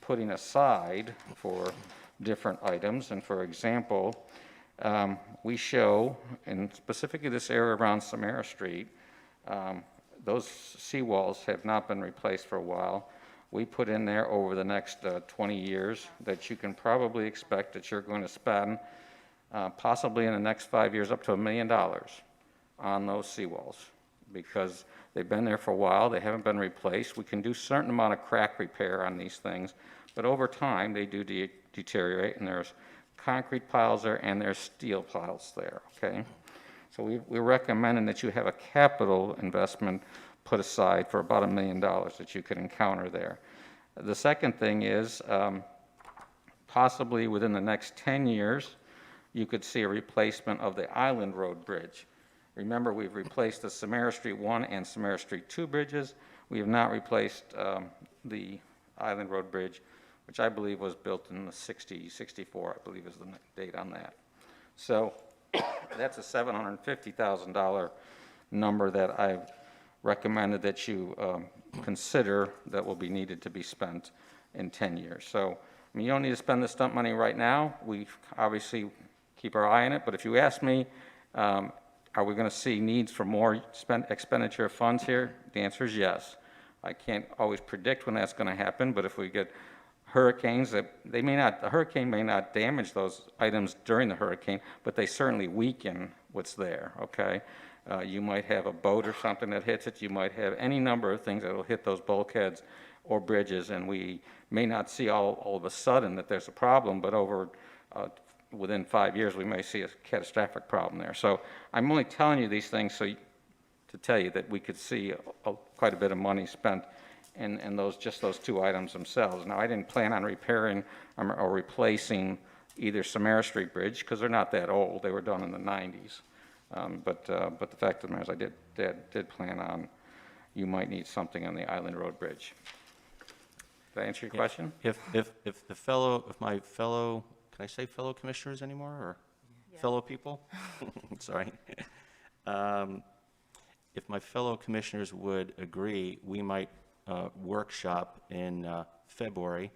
putting aside for different items. And for example, we show, in specifically this area around Samara Street, those seawalls have not been replaced for a while. We put in there over the next 20 years that you can probably expect that you're going to spend possibly in the next 5 years up to $1 million on those seawalls, because they've been there for a while, they haven't been replaced. We can do a certain amount of crack repair on these things, but over time they do deteriorate, and there's concrete piles there and there's steel piles there, okay? So we're recommending that you have a capital investment put aside for about $1 million that you could encounter there. The second thing is possibly within the next 10 years, you could see a replacement of the Island Road Bridge. Remember, we've replaced the Samara Street 1 and Samara Street 2 bridges. We have not replaced the Island Road Bridge, which I believe was built in the 64, I believe is the date on that. So that's a $750,000 number that I've recommended that you consider that will be needed to be spent in 10 years. So, I mean, you don't need to spend this stunt money right now. We obviously keep our eye on it, but if you ask me, are we going to see needs for more expenditure of funds here? The answer is yes. I can't always predict when that's going to happen, but if we get hurricanes, the hurricane may not damage those items during the hurricane, but they certainly weaken what's there, okay? You might have a boat or something that hits it. You might have any number of things that will hit those bulkheads or bridges, and we may not see all of a sudden that there's a problem, but within 5 years, we may see a catastrophic problem there. So I'm only telling you these things to tell you that we could see quite a bit of money spent in just those 2 items themselves. Now, I didn't plan on repairing or replacing either Samara Street Bridge, because they're not that old. They were done in the 90s. But the fact of the matter is I did plan on, you might need something on the Island Road Bridge. Did I answer your question? If my fellow, can I say fellow commissioners anymore, or fellow people? Sorry. If my fellow commissioners would agree, we might workshop in February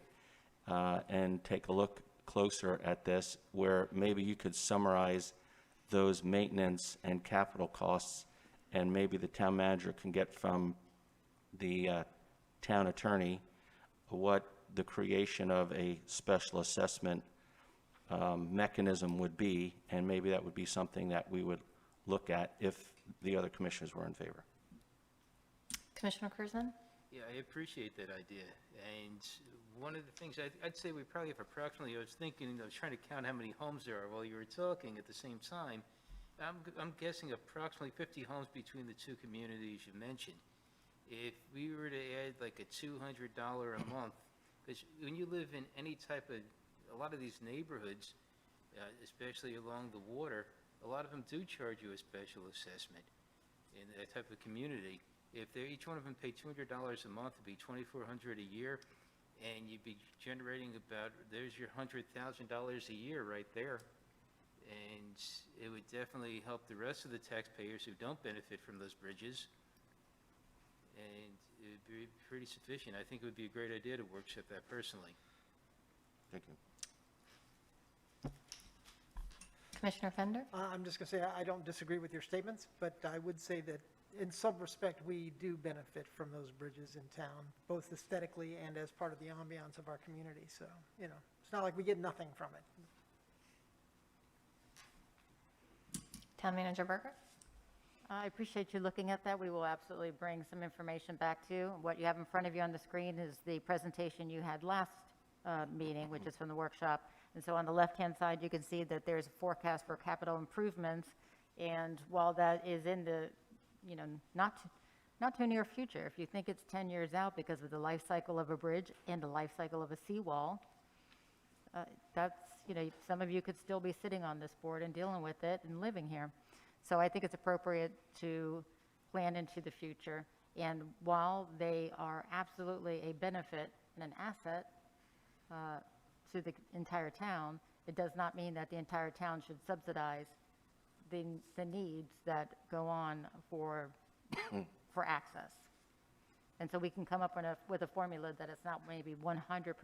and take a look closer at this, where maybe you could summarize those maintenance and capital costs, and maybe the town manager can get from the town attorney what the creation of a special assessment mechanism would be, and maybe that would be something that we would look at if the other commissioners were in favor. Commissioner Kurzman? Yeah, I appreciate that idea. And one of the things I'd say we probably have approximately, I was thinking, I was trying to count how many homes there are while you were talking at the same time. I'm guessing approximately 50 homes between the 2 communities you mentioned. If we were to add like a $200 a month, because when you live in any type of, a lot of these neighborhoods, especially along the water, a lot of them do charge you a special assessment in that type of community. If each one of them paid $200 a month, it'd be $2,400 a year, and you'd be generating there's your $100,000 a year right there. And it would definitely help the rest of the taxpayers who don't benefit from those bridges. And it would be pretty sufficient. I think it would be a great idea to workshop that personally. Thank you. Commissioner Fender? I'm just going to say, I don't disagree with your statements, but I would say that in some respect, we do benefit from those bridges in town, both aesthetically and as part of the ambiance of our community. So, you know, it's not like we get nothing from it. Town Manager Berger? I appreciate you looking at that. We will absolutely bring some information back to you. What you have in front of you on the screen is the presentation you had last meeting, which is from the workshop. And so on the left-hand side, you can see that there's a forecast for capital improvements. And while that is in the, you know, not not too near future. If you think it's 10 years out because of the life cycle of a bridge and the life cycle of a seawall, that's, some of you could still be sitting on this board and dealing with it and living here. So I think it's appropriate to plan into the future. And while they are absolutely a benefit and an asset to the entire town, it does not mean that the entire town should subsidize the needs that go on for access. And so we can come up with a formula that it's not maybe 100%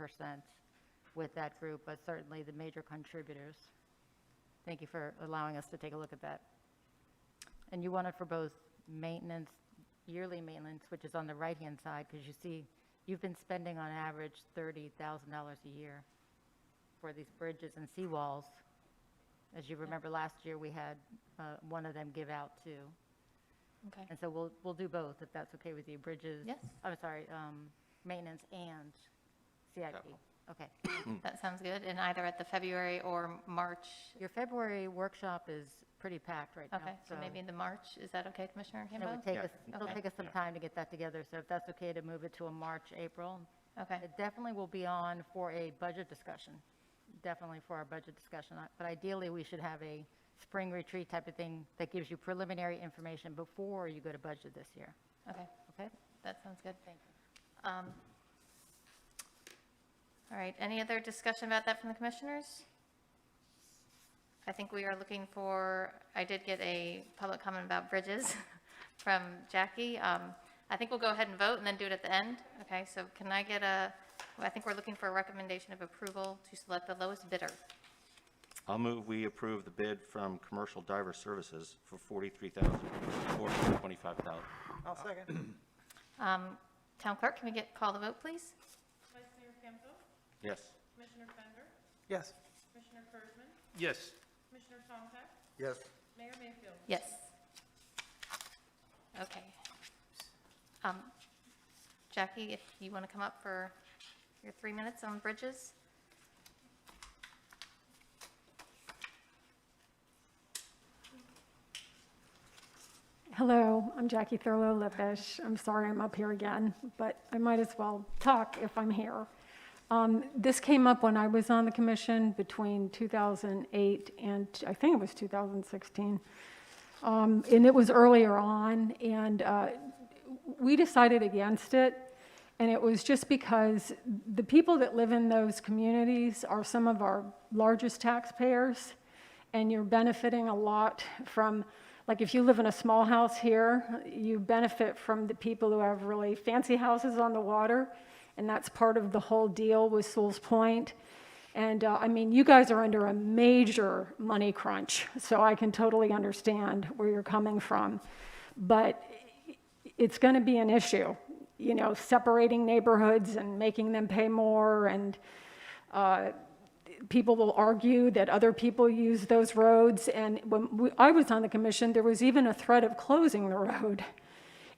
with that group, but certainly the major contributors. Thank you for allowing us to take a look at that. And you want it for both maintenance, yearly maintenance, which is on the right-hand side, because you see, you've been spending on average $30,000 a year for these bridges and seawalls. As you remember, last year, we had one of them give out too. Okay. And so we'll do both, if that's okay with you, bridges. Yes. I'm sorry, maintenance and CIP. Okay. That sounds good, and either at the February or March. Your February workshop is pretty packed right now. Okay, so maybe the March, is that okay, Commissioner It Kimbo? would take us, it'll Okay. take us some time to get that together, so if that's okay to move it to a March, April. Okay, It definitely will be on for a budget discussion, definitely for our budget discussion. But ideally, we should have a spring retreat type of thing that gives you preliminary information before you go to budget this year. okay, Okay? that sounds good. Thank you. All right, any other discussion about that from the commissioners? I think we are looking for, I did get a public comment about bridges from Jackie. I think we'll go ahead and vote and then do it at the end. Okay, so can I get I think we're looking for a recommendation of approval to select the lowest bidder. I'll move we approve the bid from Commercial Diver Services for $43,425. I'll second. Town clerk, can we call the vote, please? Vice Mayor Campbell, Yes. Commissioner Fender, Yes. Commissioner Kurzman, Yes. Commissioner Tompak, Yes. Mayor Mayfield. Yes. Okay. Jackie, if you want to come up for your 3 minutes on bridges? Hello, I'm Jackie Thurlow Lippish. I'm sorry I'm up here again, but I might as well talk if I'm here. This came up when I was on the commission between 2008 and I think it was 2016. And it was earlier on, and we decided against it. And it was just because the people that live in those communities are some of our largest taxpayers, and you're benefiting a lot from, like if you live in a small house here, you benefit from the people who have really fancy houses on the water, and that's part of the whole deal with Sewalls Point. And I mean, you guys are under a major money crunch, so I can totally understand where you're coming from. But it's going to be an issue, separating neighborhoods and making them pay more, and people will argue that other people use those roads. And when I was on the commission, there was even a threat of closing the road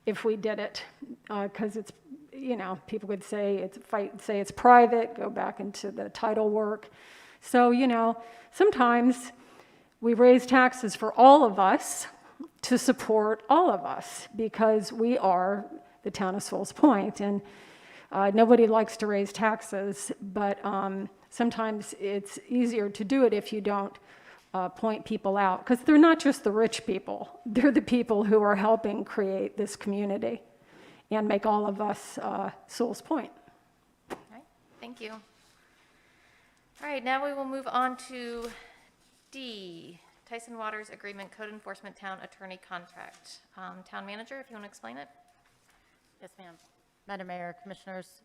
if we did it, because it's, people would say it's private, go back into the title work. So, sometimes we raise taxes for all of us to support all of us, because we are the town of Sewalls Point, and nobody likes to raise taxes, but sometimes it's easier to do it if you don't point people out, because they're not just the rich people, they're the people who are helping create this community and make all of us Sewalls Point. All right, thank you. All right, now we will move on to D, Tyson Waters Agreement Code Enforcement Town Attorney Contract. Town Manager, if you want to explain it? Yes, ma'am. Madam Mayor, Commissioners,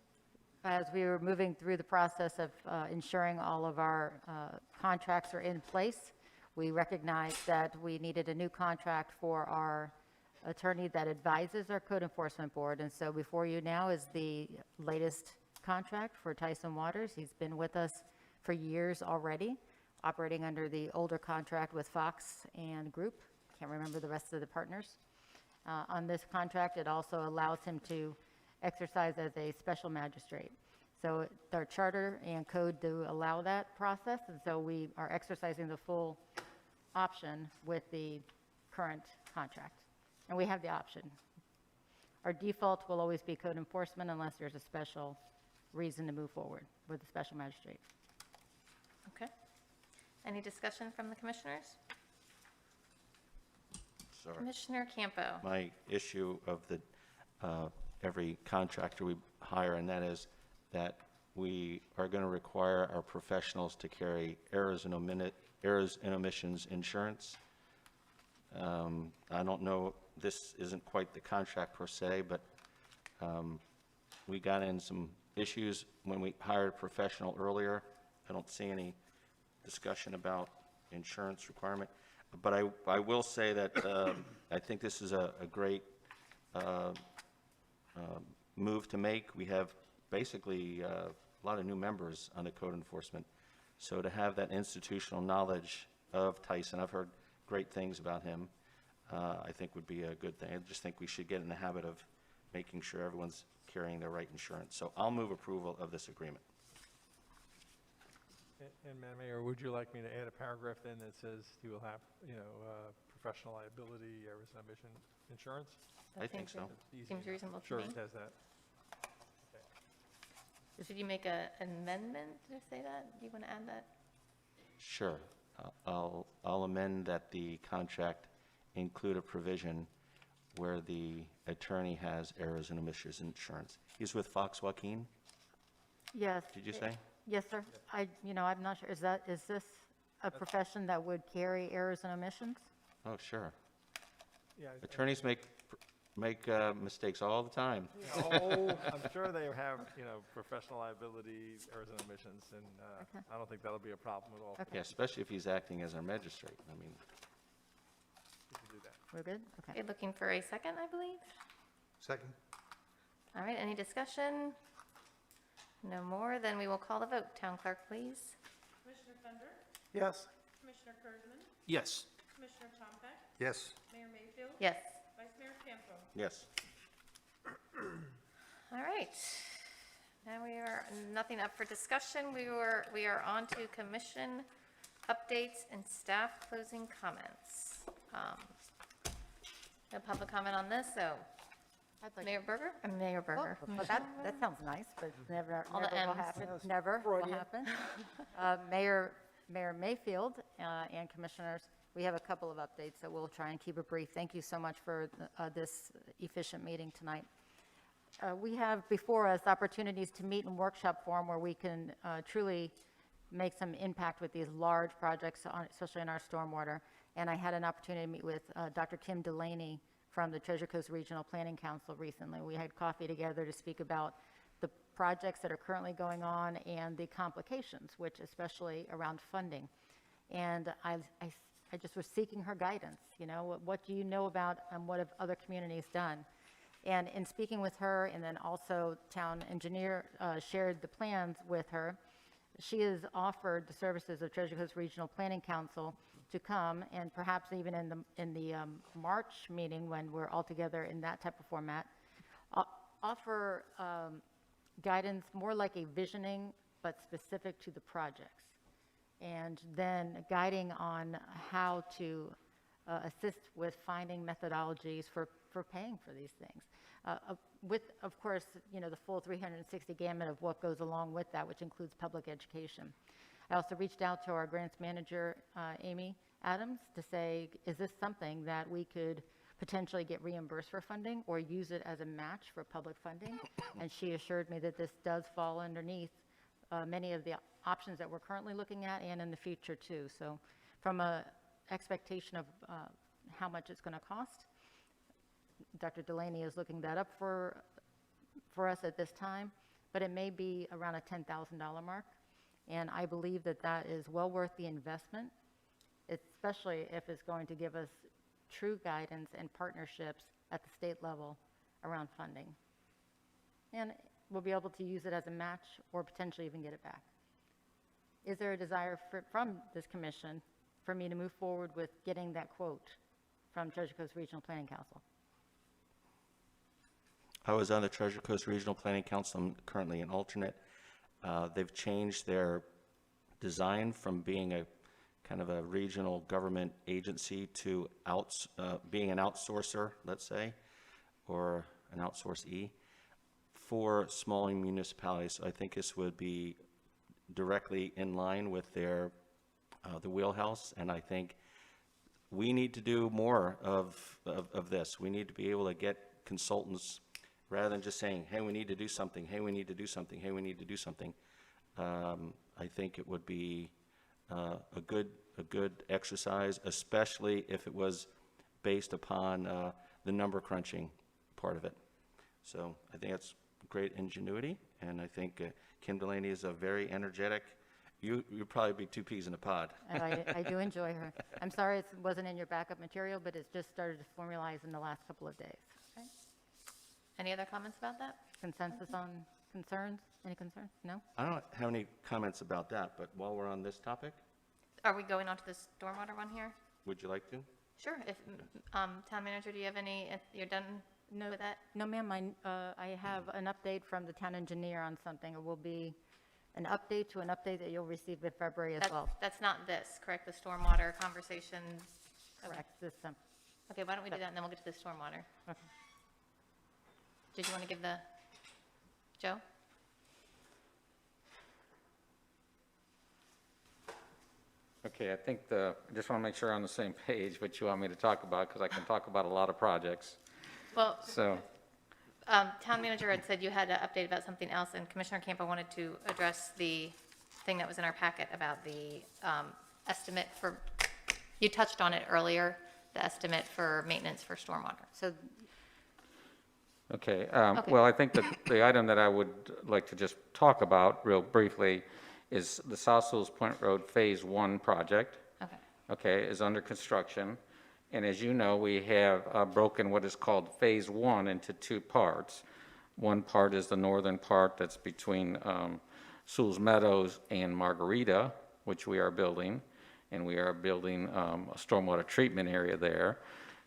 as we were moving through the process of ensuring all of our contracts are in place, we recognized that we needed a new contract for our attorney that advises our Code Enforcement Board. And so before you now is the latest contract for Tyson Waters. He's been with us for years already, operating under the older contract with Fox and Group. Can't remember the rest of the partners. On this contract, it also allows him to exercise as a special magistrate. So our charter and code do allow that process, and so we are exercising the full option with the current contract. And we have the option. Our default will always be code enforcement unless there's a special reason to move forward with the special magistrate. Okay. Any discussion from the commissioners? Sorry. Commissioner Campo. My issue of the, every contractor we hire, and that is that we are going to require our professionals to carry errors and omissions insurance. I don't know, this isn't quite the contract per se, but we got in some issues when we hired a professional earlier. I don't see any discussion about insurance requirement. But I will say that I think this is a great move to make. We have basically a lot of new members on the code enforcement. So to have that institutional knowledge of Tyson, I've heard great things about him, I think would be a good thing. I just think we should get in the habit of making sure everyone's carrying the right insurance. So I'll move approval of this agreement. And Madam Mayor, would you like me to add a paragraph then that says he will have, professional liability, errors and omission insurance? I think so. Easy Seems enough. reasonable to Sure, me. it has that. Should you make an amendment to say that? Do you want to add that? Sure. I'll amend that the contract include a provision where the attorney has errors and omissions insurance. He's with Fox Joaquin, Yes. did you say? Yes, sir. I'm not sure, is this a profession that would carry errors and omissions? Oh, sure. Yeah, Attorneys make mistakes all the time. I'm sure they have, professional liability, errors and omissions, and Okay. I don't think that'll be a problem at all. Okay. Yeah, especially if he's acting as our magistrate. I mean, We can do that. We're good? Okay. Okay, looking for a second, I believe. Second? All right, any discussion? No more, then we will call the vote. Town clerk, please. Commissioner Fender, Yes. Commissioner Kurzman, Yes. Commissioner Tombeck, Yes. Mayor Mayfield, Yes. Vice Mayor Campo. yes. All right. Now we are, nothing up for discussion. We are on to commission updates and staff closing comments. No public comment on this, so I'd like- Mayor Berger? Mayor Berger. Well, that sounds nice, but never All the will Ms. happen. Yes, Never will Freudian. happen. Mayor Mayfield and commissioners, we have a couple of updates that we'll try and keep it brief. Thank you so much for this efficient meeting tonight. We have before us opportunities to meet in workshop form where we can truly make some impact with these large projects, especially in our stormwater. And I had an opportunity to meet with Dr. Kim Delaney from the Treasure Coast Regional Planning Council recently. We had coffee together to speak about the projects that are currently going on and the complications, which especially around funding. And I just was seeking her guidance, what do you know about and what have other communities done? And in speaking with her, and then also town engineer shared the plans with her, she has offered the services of Treasure Coast Regional Planning Council to come, and perhaps even in the March meeting, when we're all together in that type of format, offer guidance more like a visioning, but specific to the projects. And then guiding on how to assist with finding methodologies for paying for these things. With, of course, the full 360 gamut of what goes along with that, which includes public education. I also reached out to our grants manager, Amy Adams, to say, is this something that we could potentially get reimbursed for funding or use it as a match for public funding? And she assured me that this does fall underneath many of the options that we're currently looking at and in the future too. So from a expectation of how much it's going to cost, Dr. Delaney is looking that up for us at this time, but it may be around a $10,000 mark. And I believe that that is well worth the investment, especially if it's going to give us true guidance and partnerships at the state level around funding. And we'll be able to use it as a match or potentially even get it back. Is there a desire from this commission for me to move forward with getting that quote from Treasure Coast Regional Planning Council? I was on the Treasure Coast Regional Planning Council. I'm currently an alternate. They've changed their design from being a kind of a regional government agency to being an outsourcer, let's say, or an outsourcee for small municipalities. I think this would be directly in line with their, the wheelhouse, and I think we need to do more of this. We need to be able to get consultants, rather than just saying, hey, we need to do something, hey, we need to do something, hey, we need to do something. I think it would be a good exercise, especially if it was based upon the number crunching part of it. So I think that's great ingenuity, and I think Kim Delaney is a very energetic. You'd probably be two peas in a pod. And I do enjoy her. I'm sorry it wasn't in your backup material, but it's just started to formalize in the last couple of days. Okay. Any other comments about that? Consensus on concerns? Any concerns? No? I don't have any comments about that, but while we're on this topic, Are we going on to the stormwater one here? would you like to? Sure. If, town manager, do you have any, if you're done with that? No, ma'am, I have an update from the town engineer on something. It will be an update to an update that you'll receive in February as well. That's not this, correct? The stormwater conversations? Correct. This, Okay, why don't we do that, and then we'll get to the stormwater. okay. Did you want to give the, Joe? Okay, I think I just want to make sure I'm on the same page, what you want me to talk about, because I can talk about a lot of projects. Well, So, town manager had said you had an update about something else, and Commissioner Campo wanted to address the thing that was in our packet about the estimate for, you touched on it earlier, the estimate for maintenance for stormwater. So okay, Okay. well, I think that the item that I would like to just talk about real briefly is the South Sewalls Point Road Phase 1 project. Okay. Okay, is under construction. And as you know, we have broken what is called Phase 1 into two parts. One part is the northern part that's between Sewalls Meadows and Margarita, which we are building, and we are building a stormwater treatment area there.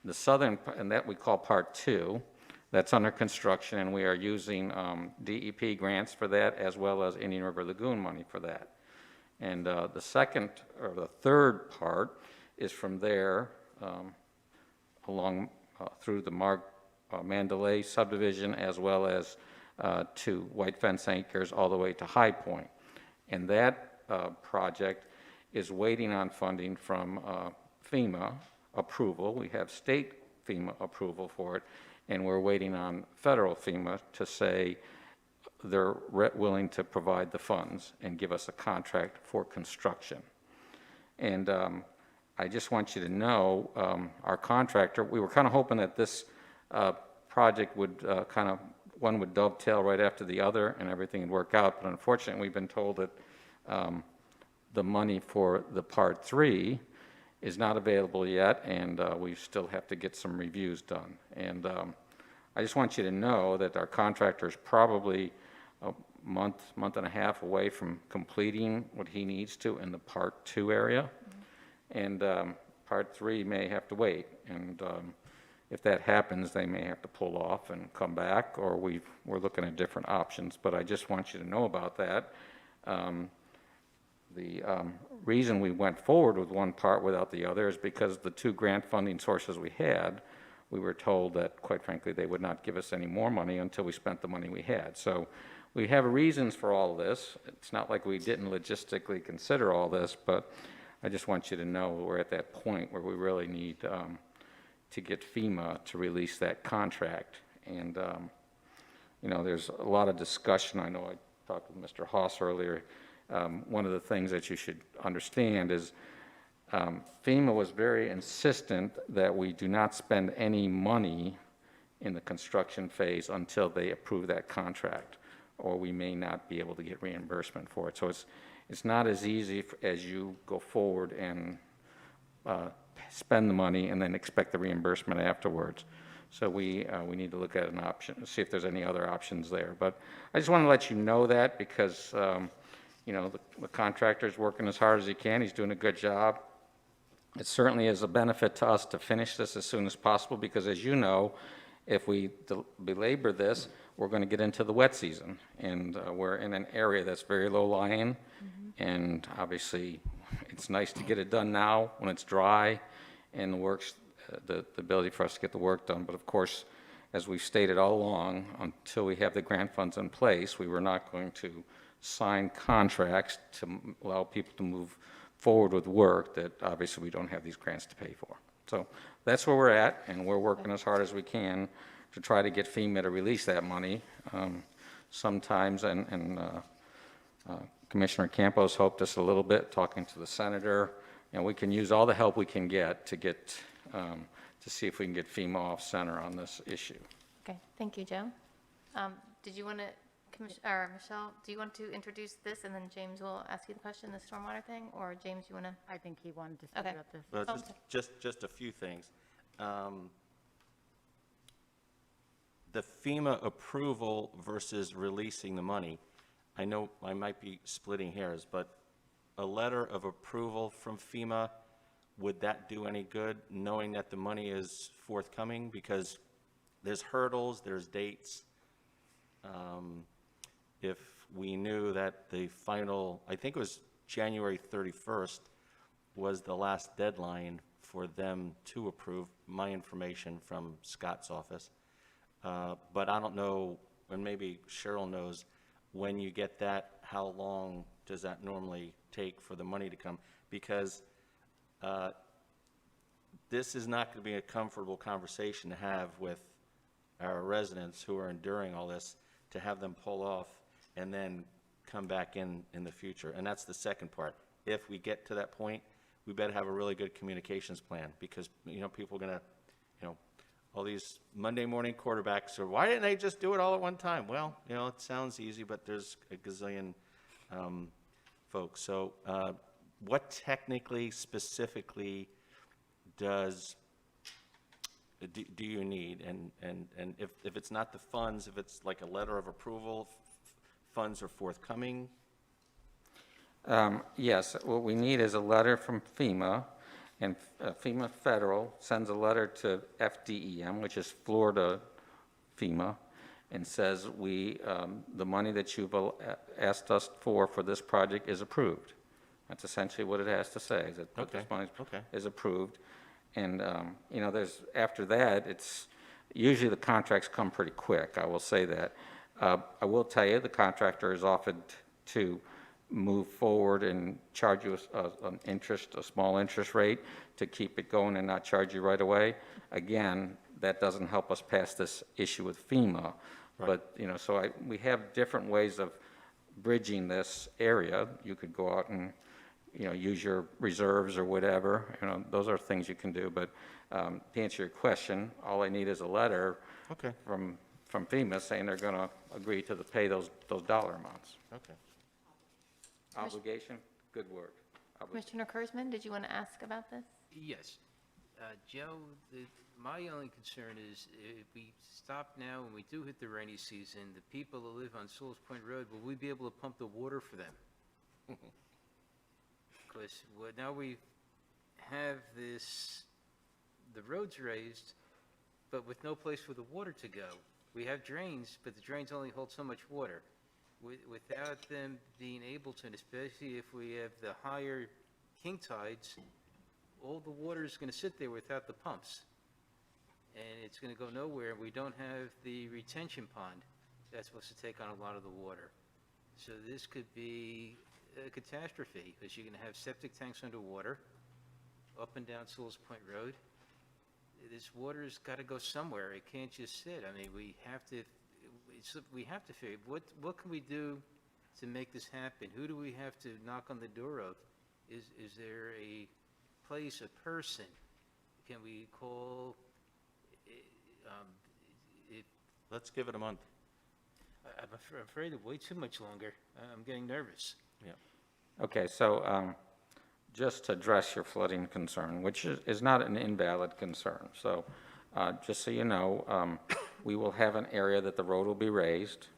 The southern, and that we call Part 2, that's under construction, and we are using DEP grants for that, as well as Indian River Lagoon money for that. And the second, or the third part, is from there along through the Mandalay subdivision, as well as to White Fence Anchors, all the way to High Point. And that project is waiting on funding from FEMA approval. We have state FEMA approval for it, and we're waiting on federal FEMA to say they're willing to provide the funds and give us a contract for construction. And I just want you to know, our contractor, we were kind of hoping that this project would one would dovetail right after the other and everything would work out, but unfortunately, we've been told that the money for the Part 3 is not available yet, and we still have to get some reviews done. And I just want you to know that our contractor is probably a month and a half away from completing what he needs to in the Part 2 area. And Part 3 may have to wait. And if that happens, they may have to pull off and come back, or we're looking at different options. But I just want you to know about that. The reason we went forward with one part without the other is because the two grant funding sources we had, we were told that, quite frankly, they would not give us any more money until we spent the money we had. So we have reasons for all of this. It's not like we didn't logistically consider all this, but I just want you to know we're at that point where we really need to get FEMA to release that contract. And, you know, there's a lot of discussion. I know I talked with Mr. Haas earlier. One of the things that you should understand is FEMA was very insistent that we do not spend any money in the construction phase until they approve that contract, or we may not be able to get reimbursement for it. So it's not as easy as you go forward and spend the money and then expect the reimbursement afterwards. So we need to look at an option, see if there's any other options there. But I just want to let you know that because you know, the contractor's working as hard as he can. He's doing a good job. It certainly is a benefit to us to finish this as soon as possible because, as you know, if we belabor this, we're going to get into the wet season. And we're in an area that's very low-lying. And obviously, it's nice to get it done now when it's dry and the ability for us to get the work done. But of course, as we've stated all along, until we have the grant funds in place, we were not going to sign contracts to allow people to move forward with work that obviously we don't have these grants to pay for. So that's where we're at, and we're working as hard as we can to try to get FEMA to release that money. Sometimes, and Commissioner Campos helped us a little bit, talking to the senator, and we can use all the help we can get, to see if we can get FEMA off center on this issue. Okay, thank you, Joe. Did you want to, or Michelle, do you want to introduce this, and then James will ask you the question, the stormwater thing, or James, you want to? I think he wanted to speak Okay. about this. Well, Oh, just a few things. The FEMA approval versus releasing the money, I know I might be splitting hairs, but a letter of approval from FEMA, would that do any good, knowing that the money is forthcoming? Because there's hurdles, there's dates. If we knew that the final, I think it was January 31st, was the last deadline for them to approve my information from Scott's office. But I don't know, and maybe Cheryl knows, when you get that, how long does that normally take for the money to come? Because this is not going to be a comfortable conversation to have with our residents who are enduring all this, to have them pull off and then come back in the future. And that's the second part. If we get to that point, we better have a really good communications plan, because, you know, people are going to, you know, all these Monday morning quarterbacks, or why didn't they just do it all at one time? Well, you know, it sounds easy, but there's a gazillion folks. So what technically, specifically do you need? And if it's not the funds, if it's like a letter of approval, funds are forthcoming? Yes, what we need is a letter from FEMA, and FEMA Federal sends a letter to FDEM, which is Florida FEMA, and says the money that you've asked us for this project is approved. That's essentially what it has to say, is that this money is approved. And, you know, after that, usually the contracts come pretty quick, I will say that. I will tell you, the contractor is offered to move forward and charge you a small interest rate to keep it going and not charge you right away. Again, that doesn't help us pass this issue with FEMA. Right. But, you know, so we have different ways of bridging this area. You could go out and, you know, use your reserves or whatever. You know, those are things you can do. But to answer your question, all I need is a letter from FEMA saying they're going to agree to pay those dollar amounts. Okay. Obligation, good word. Commissioner Kurzman, did you want to ask about this? Yes. Joe, my only concern is if we stop now and we do hit the rainy season, the people that live on Sewalls Point Road, will we be able to pump the water for them? Because now we have the roads raised, but with no place for the water to go. We have drains, but the drains only hold so much water. Without them being able to, and especially if we have the higher king tides, all the water is going to sit there without the pumps. And it's going to go nowhere. We don't have the retention pond that's supposed to take on a lot of the water. So this could be a catastrophe, because you're going to have septic tanks underwater, up and down Sewalls Point Road. This water's got to go somewhere. It can't just sit. I mean, we have to figure, what can we do to make this happen? Who do we have to knock on the door of? Is there a place, a person? Can we call? Let's give it a month. I'm afraid of way too much longer. I'm getting nervous. Yeah. Okay, so just to address your flooding concern, which is not an invalid concern. So just so you know, we will have an area that the road will be raised.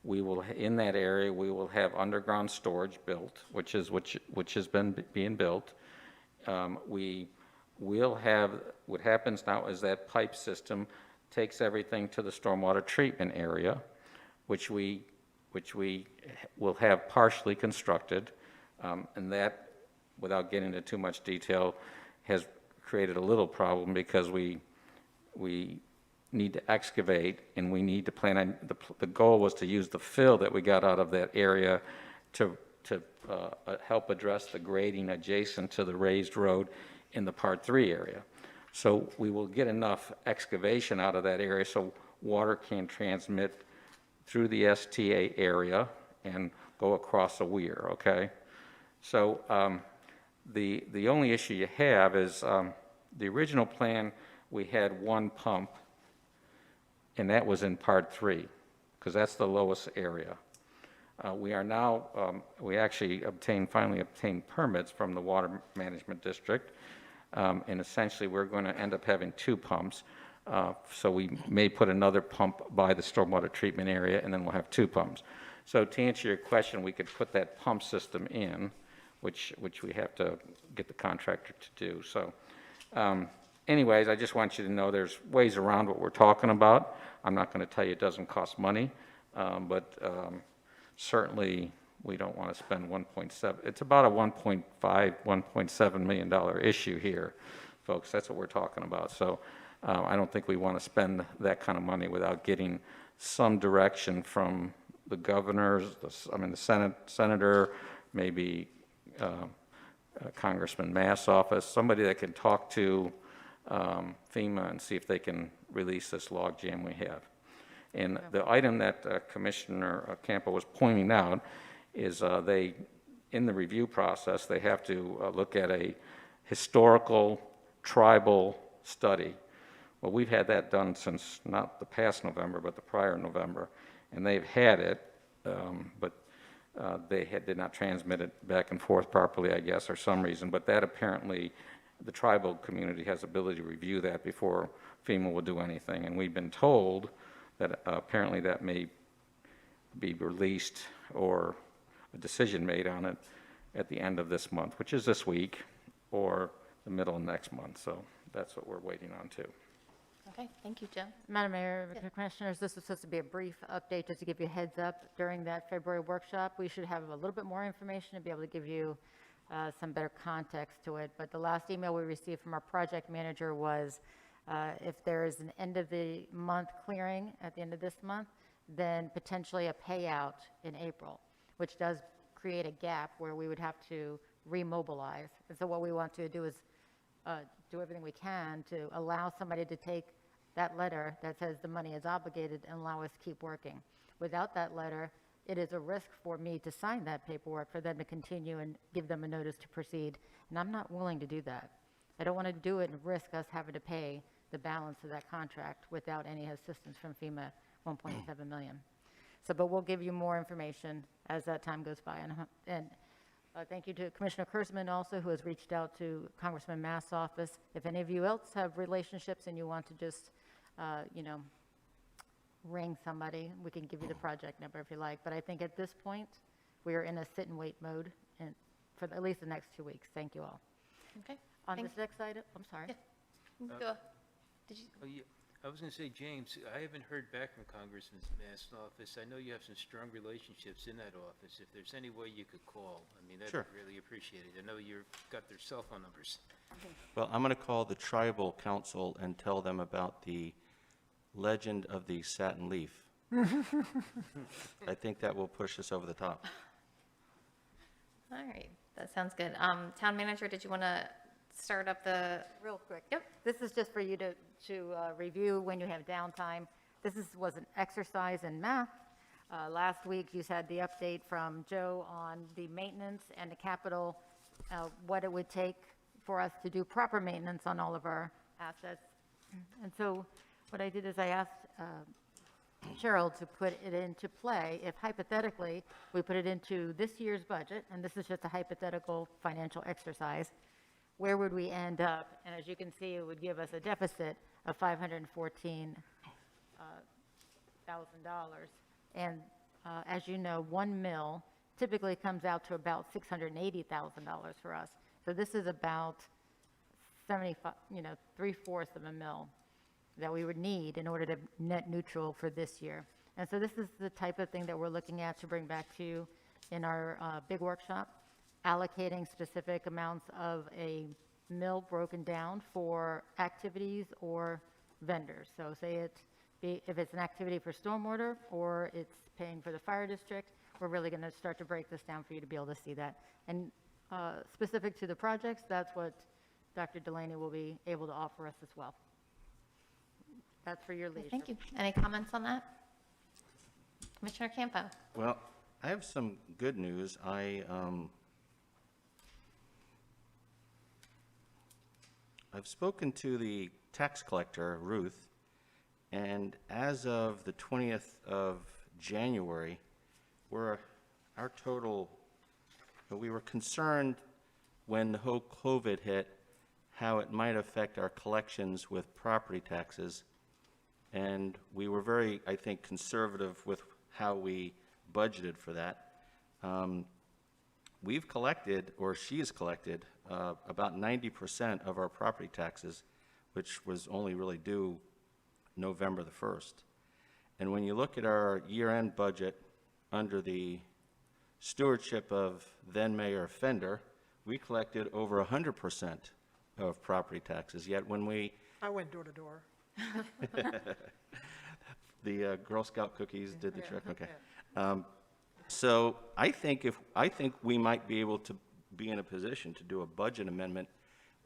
In that area, we will have underground storage built, which has been being built. We will have, what happens now is that pipe system takes everything to the stormwater treatment area, which we will have partially constructed, and that, without getting into too much detail, has created a little problem, because we need to excavate, and we need to plan on, the goal was to use the fill that we got out of that area to help address the grading adjacent to the raised road in the Part 3 area. So we will get enough excavation out of that area so water can transmit through the STA area and go across a weir, okay? So the only issue you have is the original plan, we had one pump, and that was in Part 3, because that's the lowest area. We are now, we actually finally obtained permits from the Water Management District, and essentially we're going to end up having 2 pumps. So we may put another pump by the stormwater treatment area, and then we'll have 2 pumps. So to answer your question, we could put that pump system in, which we have to get the contractor to do. So anyways, I just want you to know there's ways around what we're talking about. I'm not going to tell you it doesn't cost money, but certainly we don't want to spend 1.7. It's about a 1.5, $1.7 million issue here, folks. That's what we're talking about. So I don't think we want to spend that kind of money without getting some direction from the governors, the senator, maybe Congressman Mass' office, somebody that can talk to FEMA and see if they can release this log jam we have. And the item that Commissioner Campo was pointing out is in the review process, they have to look at a historical tribal study. Well, we've had that done since not the past November, but the prior November, and they've had it, but they did not transmit it back and forth properly, I guess, or some reason. But that apparently, the tribal community has ability to review that before FEMA will do anything. And we've been told that apparently that may be released or a decision made on it at the end of this month, which is this week, or the middle of next month. So that's what we're waiting on too. Okay, thank you, Jim. Madam Mayor, Commissioners, this was supposed to be a brief update just to give you a heads up. During that February workshop, we should have a little bit more information to be able to give you some better context to it. But the last email we received from our project manager was if there is an end of the month clearing at the end of this month, then potentially a payout in April, which does create a gap where we would have to remobilize. And so what we want to do is do everything we can to allow somebody to take that letter that says the money is obligated and allow us to keep working. Without that letter, it is a risk for me to sign that paperwork for them to continue and give them a notice to proceed. And I'm not willing to do that. I don't want to do it and risk us having to pay the balance of that contract without any assistance from FEMA, $1.7 million. So, but we'll give you more information as that time goes by. And thank you to Commissioner Kurzman also, who has reached out to Congressman Mass' office. If any of you else have relationships and you want to just, ring somebody, we can give you the project number if you like. But I think at this point, we are in a sit and wait mode and for at least the next 2 weeks. Thank you all. Okay. On this next item, I'm sorry. Go. Did you? Oh, yeah. I was going to say, James, I haven't heard back from Congressman Mass' office. I know you have some strong relationships in that office. If there's any way you could call, I mean, that'd Sure. be really appreciated. I know you've got their cell phone numbers. Well, I'm going to call the tribal council and tell them about the legend of the satin leaf. I think that will push us over the top. All right, that sounds good. Town manager, did you want to start up the? Real quick. Yep. This is just for you to review when you have downtime. This was an exercise in math. Last week, you had the update from Joe on the maintenance and the capital, what it would take for us to do proper maintenance on all of our assets. And so what I did is I asked Cheryl to put it into play if hypothetically we put it into this year's budget, and this is just a hypothetical financial exercise, where would we end up? And as you can see, it would give us a deficit of $514,000. And as you know, 1 mil typically comes out to about $680,000 for us. So this is about 75, 3/4 of a mil that we would need in order to net neutral for this year. And so this is the type of thing that we're looking at to bring back to you in our big workshop, allocating specific amounts of a mill broken down for activities or vendors. So say if it's an activity for stormwater or it's paying for the fire district, we're really going to start to break this down for you to be able to see that. And specific to the projects, that's what Dr. Delaney will be able to offer us as well. That's for your leisure. Thank you. Any comments on that? Commissioner Campo? Well, I have some good news. I've spoken to the tax collector, Ruth, and as of the 20th of January, our total, we were concerned when the whole COVID hit, how it might affect our collections with property taxes. And we were very, I think, conservative with how we budgeted for that. We've collected, or she has collected, about 90% of our property taxes, which was only really due November the 1st. And when you look at our year-end budget under the stewardship of then-Mayor Fender, we collected over 100% of property taxes, yet when I went door to door. the Girl Scout cookies did the trick, okay. So I think we might be able to be in a position to do a budget amendment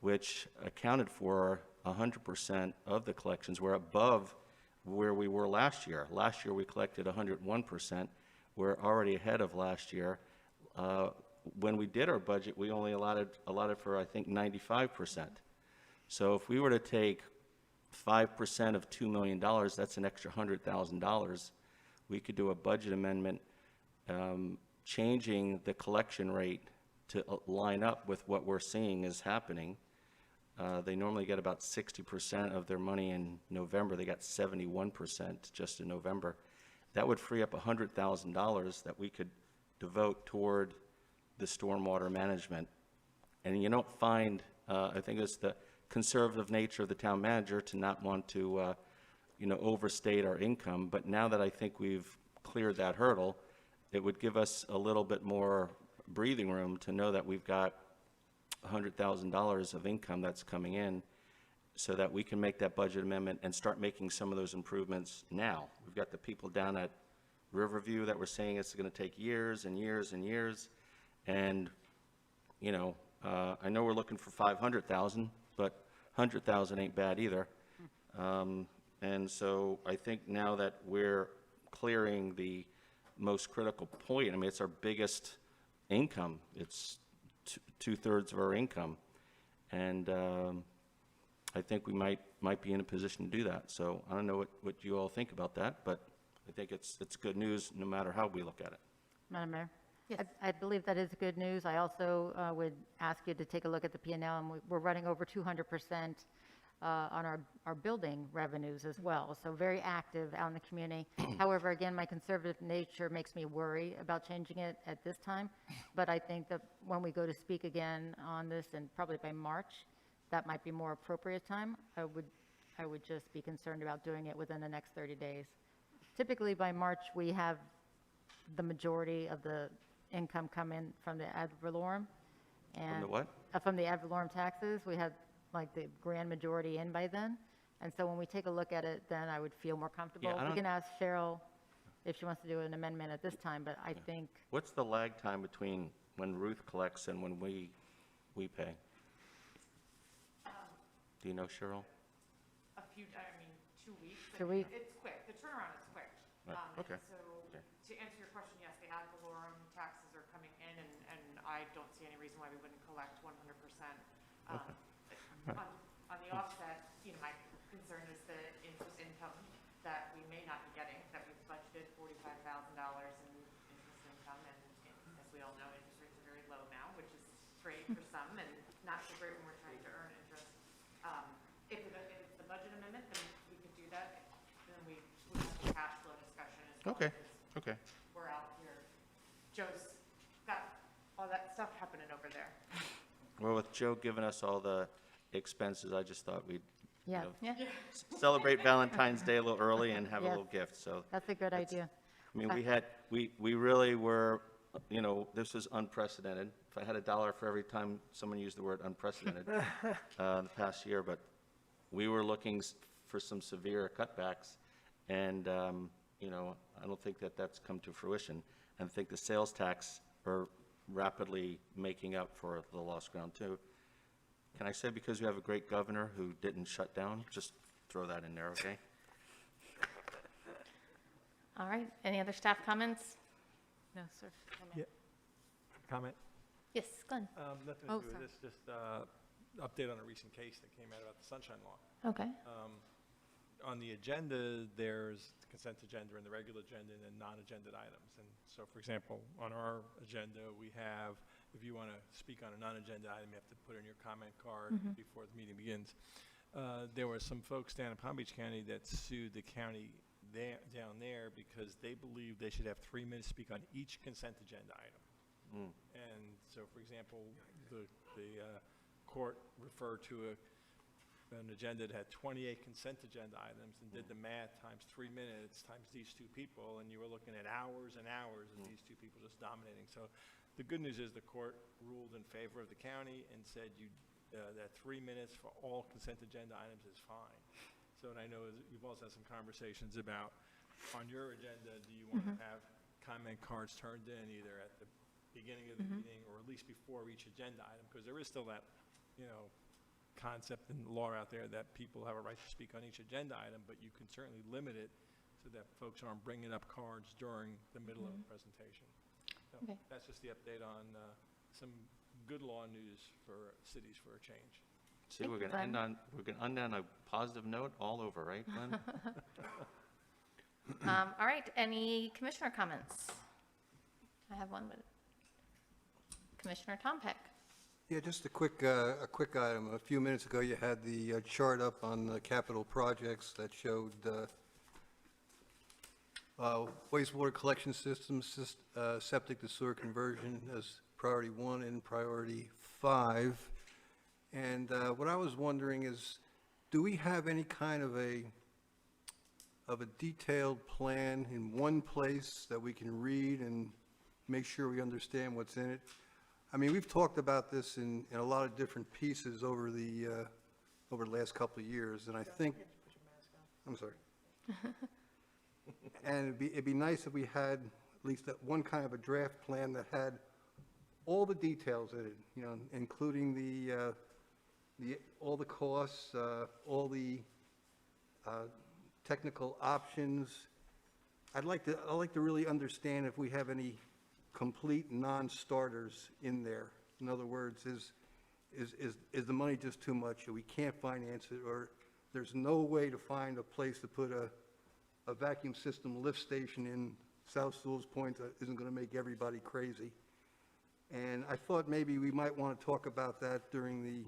which accounted for 100% of the collections. We're above where we were last year. Last year we collected 101%. We're already ahead of last year. When we did our budget, we only allotted for, I think, 95%. So if we were to take 5% of $2 million, that's an extra $100,000. We could do a budget amendment changing the collection rate to line up with what we're seeing is happening. They normally get about 60% of their money in November. They got 71% just in November. That would free up $100,000 that we could devote toward the stormwater management. And you don't find, I think it's the conservative nature of the town manager to not want to, overstate our income. But now that I think we've cleared that hurdle, it would give us a little bit more breathing room to know that we've got $100,000 of income that's coming in so that we can make that budget amendment and start making some of those improvements now. We've got the people down at Riverview that were saying it's going to take years and years and years. And, I know we're looking for 500,000, but 100,000 ain't bad either. And so I think now that we're clearing the most critical point, I mean, it's our biggest income. It's two-thirds of our income. And I think we might be in a position to do that. So I don't know what you all think about that, but I think it's good news no matter how we look at it. Madam Mayor? Yes. I believe that is good news. I also would ask you to take a look at the P&L, and we're running over 200% on our building revenues as well, so very active out in the community. However, again, my conservative nature makes me worry about changing it at this time, but I think that when we go to speak again on this, and probably by March, that might be more appropriate time. I would just be concerned about doing it within the next 30 days. Typically, by March, we have the majority of the income come in from the ad valorem. From the what? From the ad valorem taxes. We have like the grand majority in by then. And so when we take a look at it, then I would feel more comfortable. Yeah, We can ask Cheryl if she wants to do an amendment at this time, but I think, What's the lag time between when Ruth collects and when we pay? Do you know, Cheryl? A few, 2 weeks. 2 weeks. It's quick, the turnaround is quick. Right, okay. So, to answer your question, yes, the ad valorem taxes are coming in, and I don't see any reason why we wouldn't collect 100%. On the offset, my concern is the interest income that we may not be getting, that we've budgeted $45,000 in interest income, and as we all know, interest rates are very low now, which is great for some and not so great when we're trying to earn interest. If it's the budget amendment, then we could do that, and then we have the cash flow discussion as well. Okay, because okay. We're out here. Joe's got all that stuff happening over there. Well, with Joe giving us all the expenses, I just thought we'd yeah, Yeah. celebrate Valentine's Day a little early and have a Yes. little gift, so. that's a good idea. I mean, we really were, this was unprecedented. If I had $1 for every time someone used the word unprecedented the past year, but we were looking for some severe cutbacks, and, you know, I don't think that that's come to fruition. And I think the sales tax are rapidly making up for the lost ground, too. Can I say because we have a great governor who didn't shut down? Just throw that in there, okay? All right, any other staff comments? No, sir. Yeah. Comment? Yes, Glenn? Nothing Oh, to do sorry. with this, just update on a recent case that came out about the Sunshine Law. Okay, On the agenda, there's the consent agenda and the regular agenda and then non-agenda items. And so, for example, on our agenda, we have, if you want to speak on a non-agenda item, you have to put in your comment card before the meeting begins. There were some folks down in Palm Beach County that sued the county down there because they believe they should have 3 minutes to speak on each consent agenda item. And so, for example, the court referred to an agenda that had 28 consent agenda items and did the math times 3 minutes times these two people, and you were looking at hours and hours of these two people just dominating. So the good news is the court ruled in favor of the county and said that 3 minutes for all consent agenda items is fine. So, and I know you've also had some conversations about, on your agenda, do you want to have comment cards turned in either at the beginning of the meeting or at least before each agenda item? Because there is still that, you know, concept and law out there that people have a right to speak on each agenda item, but you can certainly limit it so that folks aren't bringing up cards during the middle of the presentation. So Okay. that's just the update on some good law news for cities for a change. See, Thank we're you, going to Glenn. end on a positive note all over, right, Glenn? All right, any commissioner comments? I have one, but Commissioner Tom Peck. Yeah, just a quick item. A few minutes ago, you had the chart up on the capital projects that showed wastewater collection systems, septic to sewer conversion as priority 1 and priority 5. And what I was wondering is, do we have any kind of a detailed plan in one place that we can read and make sure we understand what's in it? I mean, we've talked about this in a lot of different pieces over the last couple of years, and I think, I'm sorry. And it'd be nice if we had at least that one kind of a draft plan that had all the details in it, you know, including all the costs, all the technical options. I'd like to really understand if we have any complete non-starters in there. In other words, is the money just too much, or we can't finance it, or there's no way to find a place to put a vacuum system lift station in South Sewalls Point that isn't going to make everybody crazy. And I thought maybe we might want to talk about that during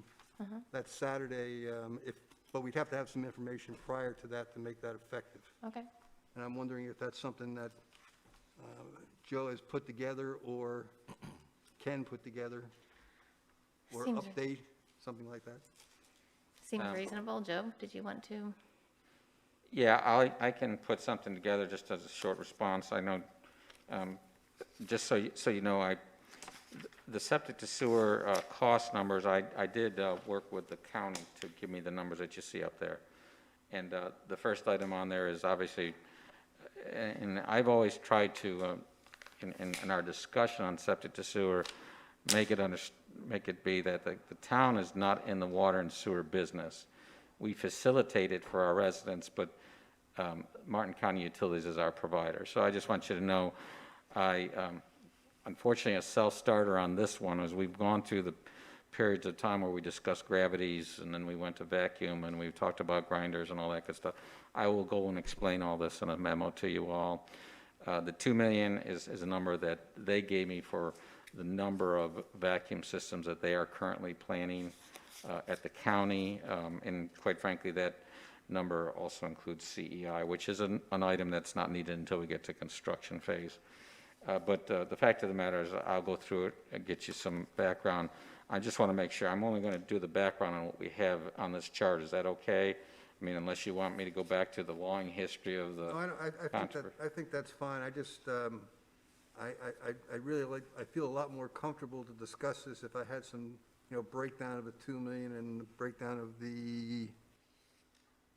that Saturday, but we'd have to have some information prior to that to make that effective. Okay. And I'm wondering if that's something that Joe has put together or can put together, or Seems- update, something like that. Seems reasonable. Joe, did you want to? Yeah, I can put something together just as a short response. I know, just so you know, the septic to sewer cost numbers, I did work with the county to give me the numbers that you see up there. And the first item on there is obviously, and I've always tried to, in our discussion on septic to sewer, make it be that the town is not in the water and sewer business. We facilitate it for our residents, but Martin County Utilities is our provider. So I just want you to know, unfortunately, a self-starter on this one is we've gone through the periods of time where we discussed gravities, and then we went to vacuum, and we've talked about grinders and all that good stuff. I will go and explain all this in a memo to you all. The 2 million is a number that they gave me for the number of vacuum systems that they are currently planning at the county, and quite frankly, that number also includes CEI, which is an item that's not needed until we get to construction phase. But the fact of the matter is, I'll go through it and get you some background. I just want to make sure, I'm only going to do the background on what we have on this chart. Is that okay? I mean, unless you want me to go back to the long history of the No, I think that's fine. I just, I really I feel a lot more comfortable to discuss this if I had some, you know, breakdown of the 2 million and the breakdown of the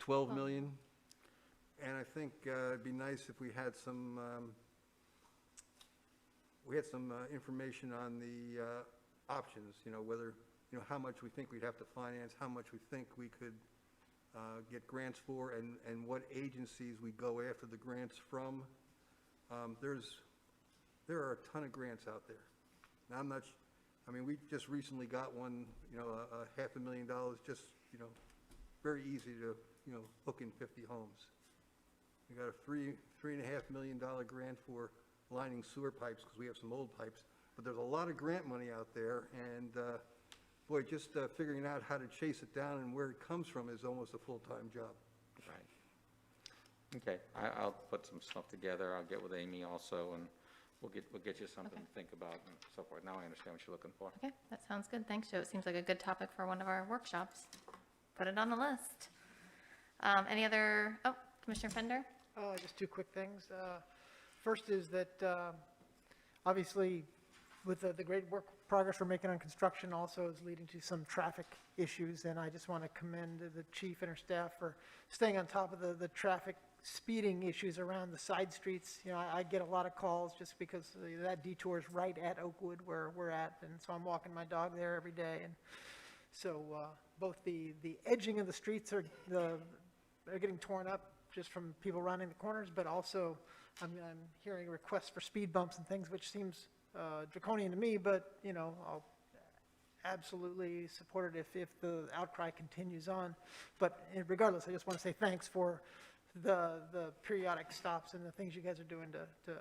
12 million. And I think it'd be nice if we had some information on the options, whether, how much we think we'd have to finance, how much we think we could get grants for, and what agencies we go after the grants from. There are a ton of grants out there. Now, we just recently got one, a $500,000, just, very easy to, hook in 50 homes. We got a $3.5 million grant for lining sewer pipes, because we have some old pipes. But there's a lot of grant money out there, and boy, just figuring out how to chase it down and where it comes from is almost a full-time job. Right. Okay, I'll put some stuff together. I'll get with Amy also, and we'll get you something to think about and so forth. Now I understand what you're looking for. Okay, that sounds good. Thanks, Joe. It seems like a good topic for one of our workshops. Put it on the list. Any other, Commissioner Fender? Just two quick things. First is that obviously with the great progress we're making on construction also is leading to some traffic issues, and I just want to commend the chief and her staff for staying on top of the traffic speeding issues around the side streets. I get a lot of calls just because that detour is right at Oakwood where we're at, and so I'm walking my dog there every day, and so both the edging of the streets are getting torn up just from people rounding the corners, but also I'm hearing requests for speed bumps and things, which seems draconian to me, but I'll absolutely support it if the outcry continues on. But regardless, I just want to say thanks for the periodic stops and the things you guys are doing to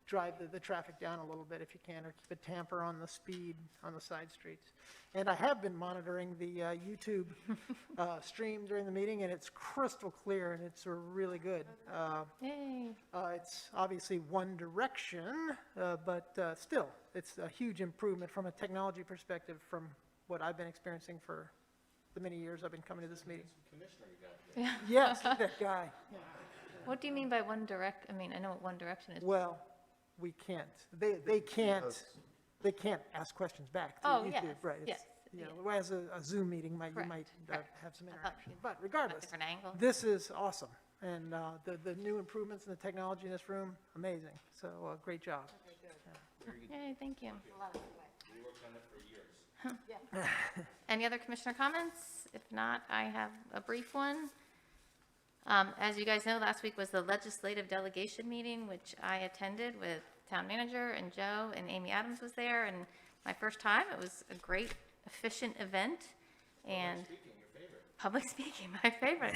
drive the traffic down a little bit if you can, or keep a tamper on the speed on the side streets. And I have been monitoring the YouTube stream during the meeting, and it's crystal clear, and it's really good. Yay. It's obviously one direction, but still, it's a huge improvement from a technology perspective from what I've been experiencing for the many years I've been coming to this meeting. Yeah. Yes, that guy. What do you mean by one direct, I know what one direction is. Well, we can't. They can't ask questions back. through Oh, YouTube, yes, right? yes, Whereas a Zoom meeting you Correct, might correct. have some I thought interaction. you- But regardless, different angle. this is awesome. And the new improvements in the technology in this room, amazing. So great job. Yay, thank you. Any other commissioner comments? If not, I have a brief one. As you guys know, last week was the legislative delegation meeting, which I attended with town manager and Joe, and Amy Adams was there, and my first time. It was a great, efficient event, and public speaking, my favorite.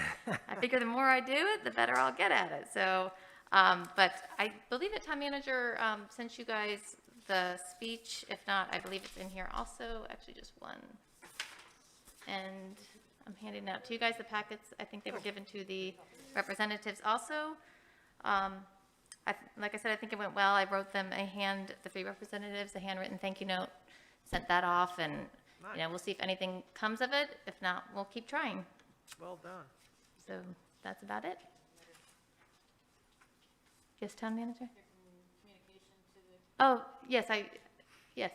I figure the more I do it, the better I'll get at it. So, but I believe that town manager sent you guys the speech. If not, I believe it's in here also, actually just one. And I'm handing out to you guys the packets. I think they were given to the representatives also. Like I said, I think it went well. I wrote them the three representatives, a handwritten thank you note, sent that off, and we'll see if anything comes of it. If not, we'll keep trying. Well done. So that's about it. Yes, town manager? Oh, yes, yes.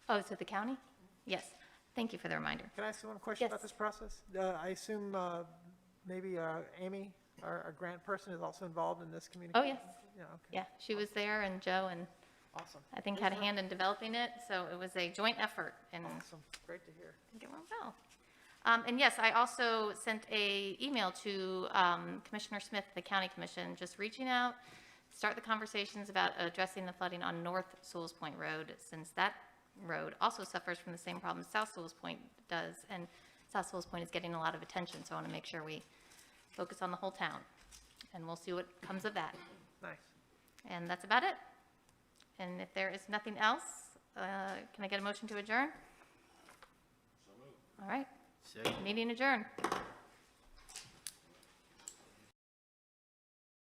Oh, to the county? Yes. Thank you for the reminder. Can I ask you one question Yes. about this process? I assume maybe Amy, our grant person, is also involved in this communication? Oh, yes. Yeah, okay. Yeah, she was there, and Joe, and Awesome. I think had a hand in developing it, so it was a joint effort, and I Awesome. Great to hear. think it went well. And yes, I also sent a email to Commissioner Smith, the county commission, just reaching out, start the conversations about addressing the flooding on North Sewalls Point Road, since that road also suffers from the same problems South Sewalls Point does, and South Sewalls Point is getting a lot of attention, so I want to make sure we focus on the whole town, and we'll see what comes of that. Nice. And that's about it. And if there is nothing else, can I get a motion to adjourn? All right, Second. meeting adjourned.